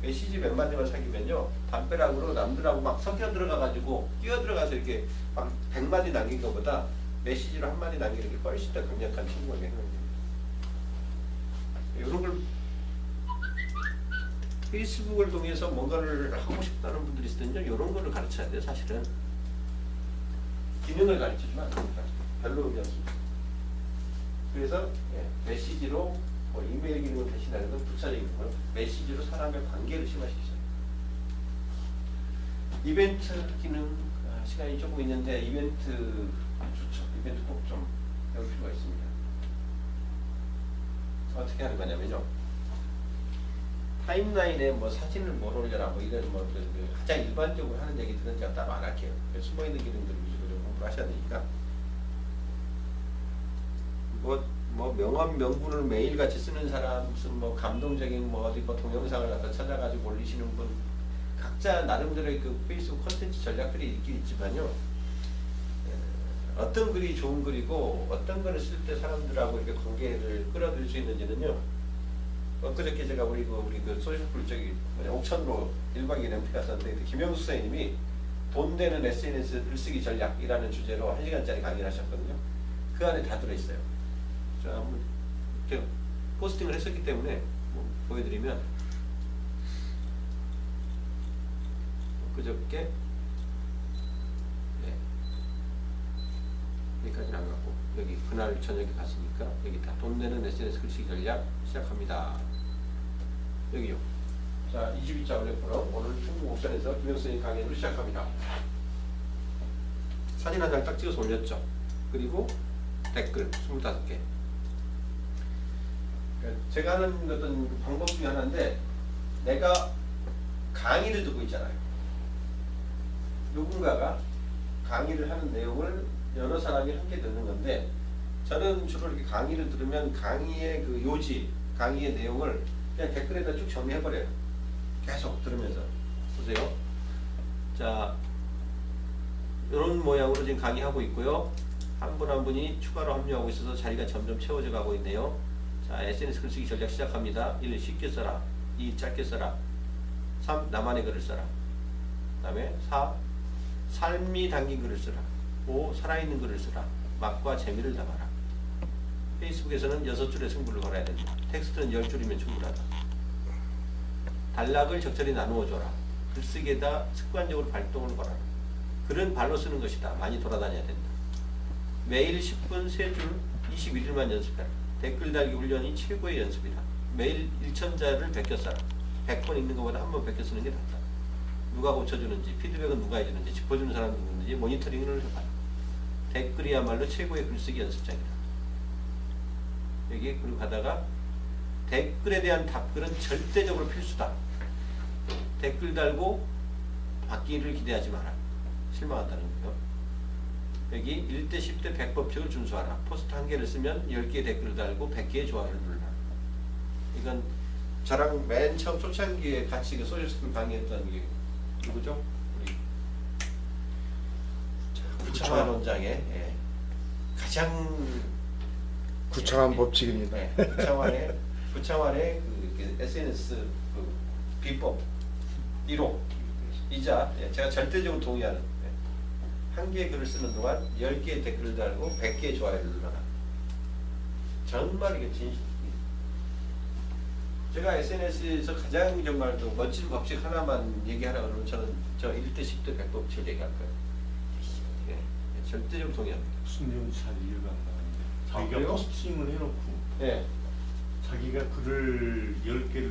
메시지 몇 마디만 사귀면요 담벼락으로 남들하고 막 섞여 들어가가지고 끼어 들어가서 이렇게 막 100마디 남긴 것보다 메시지로 한 마디 남기는 게 훨씬 더 강력한 친구가 되는 겁니다. 이런 걸 페이스북을 통해서 뭔가를 하고 싶다는 분들이 있을 때는요 이런 거를 가르쳐야 돼요. 사실은 기능을 가르치지만 안 됩니다. 별로 의미 없습니다. 그래서 메시지로 이메일 기능을 대신하는 건 부차적인 거예요. 메시지로 사람의 관계를 심화시키죠. 이벤트 기능 시간이 조금 있는데 이벤트 좋죠. 이벤트 꼭 좀 배울 필요가 있습니다. 어떻게 하는 거냐면요. 타임라인에 뭐 사진을 뭘 올려라 뭐 이런 뭐 가장 일반적으로 하는 얘기들은 제가 따로 안 할게요. 숨어 있는 기능들 위주로 좀 공부를 하셔야 되니까. 뭐 명함 명분을 매일같이 쓰는 사람, 무슨 뭐 감동적인 뭐 어디 뭐 동영상을 갖다 찾아가지고 올리시는 분, 각자 나름대로의 그 페이스북 콘텐츠 전략들이 있긴 있지만요. 어떤 글이 좋은 글이고 어떤 글을 쓸 때 사람들하고 이렇게 관계를 끌어들일 수 있는지는요. 엊그저께 제가 우리 그 소셜풀 저기 옥천로 1박 2일 램프 갔었는데 김영수 선생님이 돈 되는 SNS 글쓰기 전략이라는 주제로 1시간짜리 강의를 하셨거든요. 그 안에 다 들어있어요. 자, 한번 이렇게 포스팅을 했었기 때문에 뭐 보여드리면 그저께 여기까지는 안 갔고 여기 그날 저녁에 갔으니까 여기 다 돈 내는 SNS 글쓰기 전략 시작합니다. 여기요. 자, 22자 어렵고요. 오늘 충북 옥천에서 김영수 선생님 강의를 시작합니다. 사진 한 장 딱 찍어서 올렸죠. 그리고 댓글 25개. 제가 하는 어떤 방법 중에 하나인데 내가 강의를 듣고 있잖아요. 누군가가 강의를 하는 내용을 여러 사람이 함께 듣는 건데 저는 주로 이렇게 강의를 들으면 강의의 그 요지, 강의의 내용을 그냥 댓글에다 쭉 정리해버려요. 계속 들으면서. 보세요. 자, 이런 모양으로 지금 강의하고 있고요. 한 분 한 분이 추가로 합류하고 있어서 자리가 점점 채워져 가고 있네요. 자, SNS 글쓰기 전략 시작합니다. 1. 쉽게 써라. 2. 짧게 써라. 3. 나만의 글을 써라. 그 다음에 4. 삶이 담긴 글을 써라. 5. 살아있는 글을 써라. 맛과 재미를 담아라. 페이스북에서는 6줄의 승부를 걸어야 된다. 텍스트는 10줄이면 충분하다. 단락을 적절히 나누어줘라. 글쓰기에다 습관적으로 발동을 걸어라. 글은 발로 쓰는 것이다. 많이 돌아다녀야 된다. 매일 10분 3줄 21일만 연습해라. 댓글 달기 훈련이 최고의 연습이다. 매일 1000자를 베껴 써라. 100번 읽는 것보다 한 번 베껴 쓰는 게 낫다. 누가 고쳐주는지, 피드백은 누가 해주는지, 짚어주는 사람이 누구인지 모니터링을 해봐라. 댓글이야말로 최고의 글쓰기 연습장이다. 여기 그리고 가다가 댓글에 대한 답글은 절대적으로 필수다. 댓글 달고 받기를 기대하지 마라. 실망한다는 거예요. 여기 1대 10대 100 법칙을 준수하라. 포스트 1개를 쓰면 10개의 댓글을 달고 100개의 좋아요를 눌러라. 이건 저랑 맨 처음 초창기에 같이 그 소셜스쿨 강의했던 게 누구죠? 우리 구창환 원장의 가장 구창환 법칙입니다. 구창환의 그 SNS 그 비법 1호이자 제가 절대적으로 동의하는 한 개의 글을 쓰는 동안 10개의 댓글을 달고 100개의 좋아요를 눌러라. 정말 이게 제가 SNS에서 가장 정말 그 멋진 법칙 하나만 얘기하라 그러면 저는 저 1대 10대 100 법칙을 얘기할 거예요. 예, 절대적으로 동의합니다. 무슨 내용인지 잘 이해가 안 나는데 자기가 그래요? 포스팅을 해놓고 예. 자기가 글을 10개를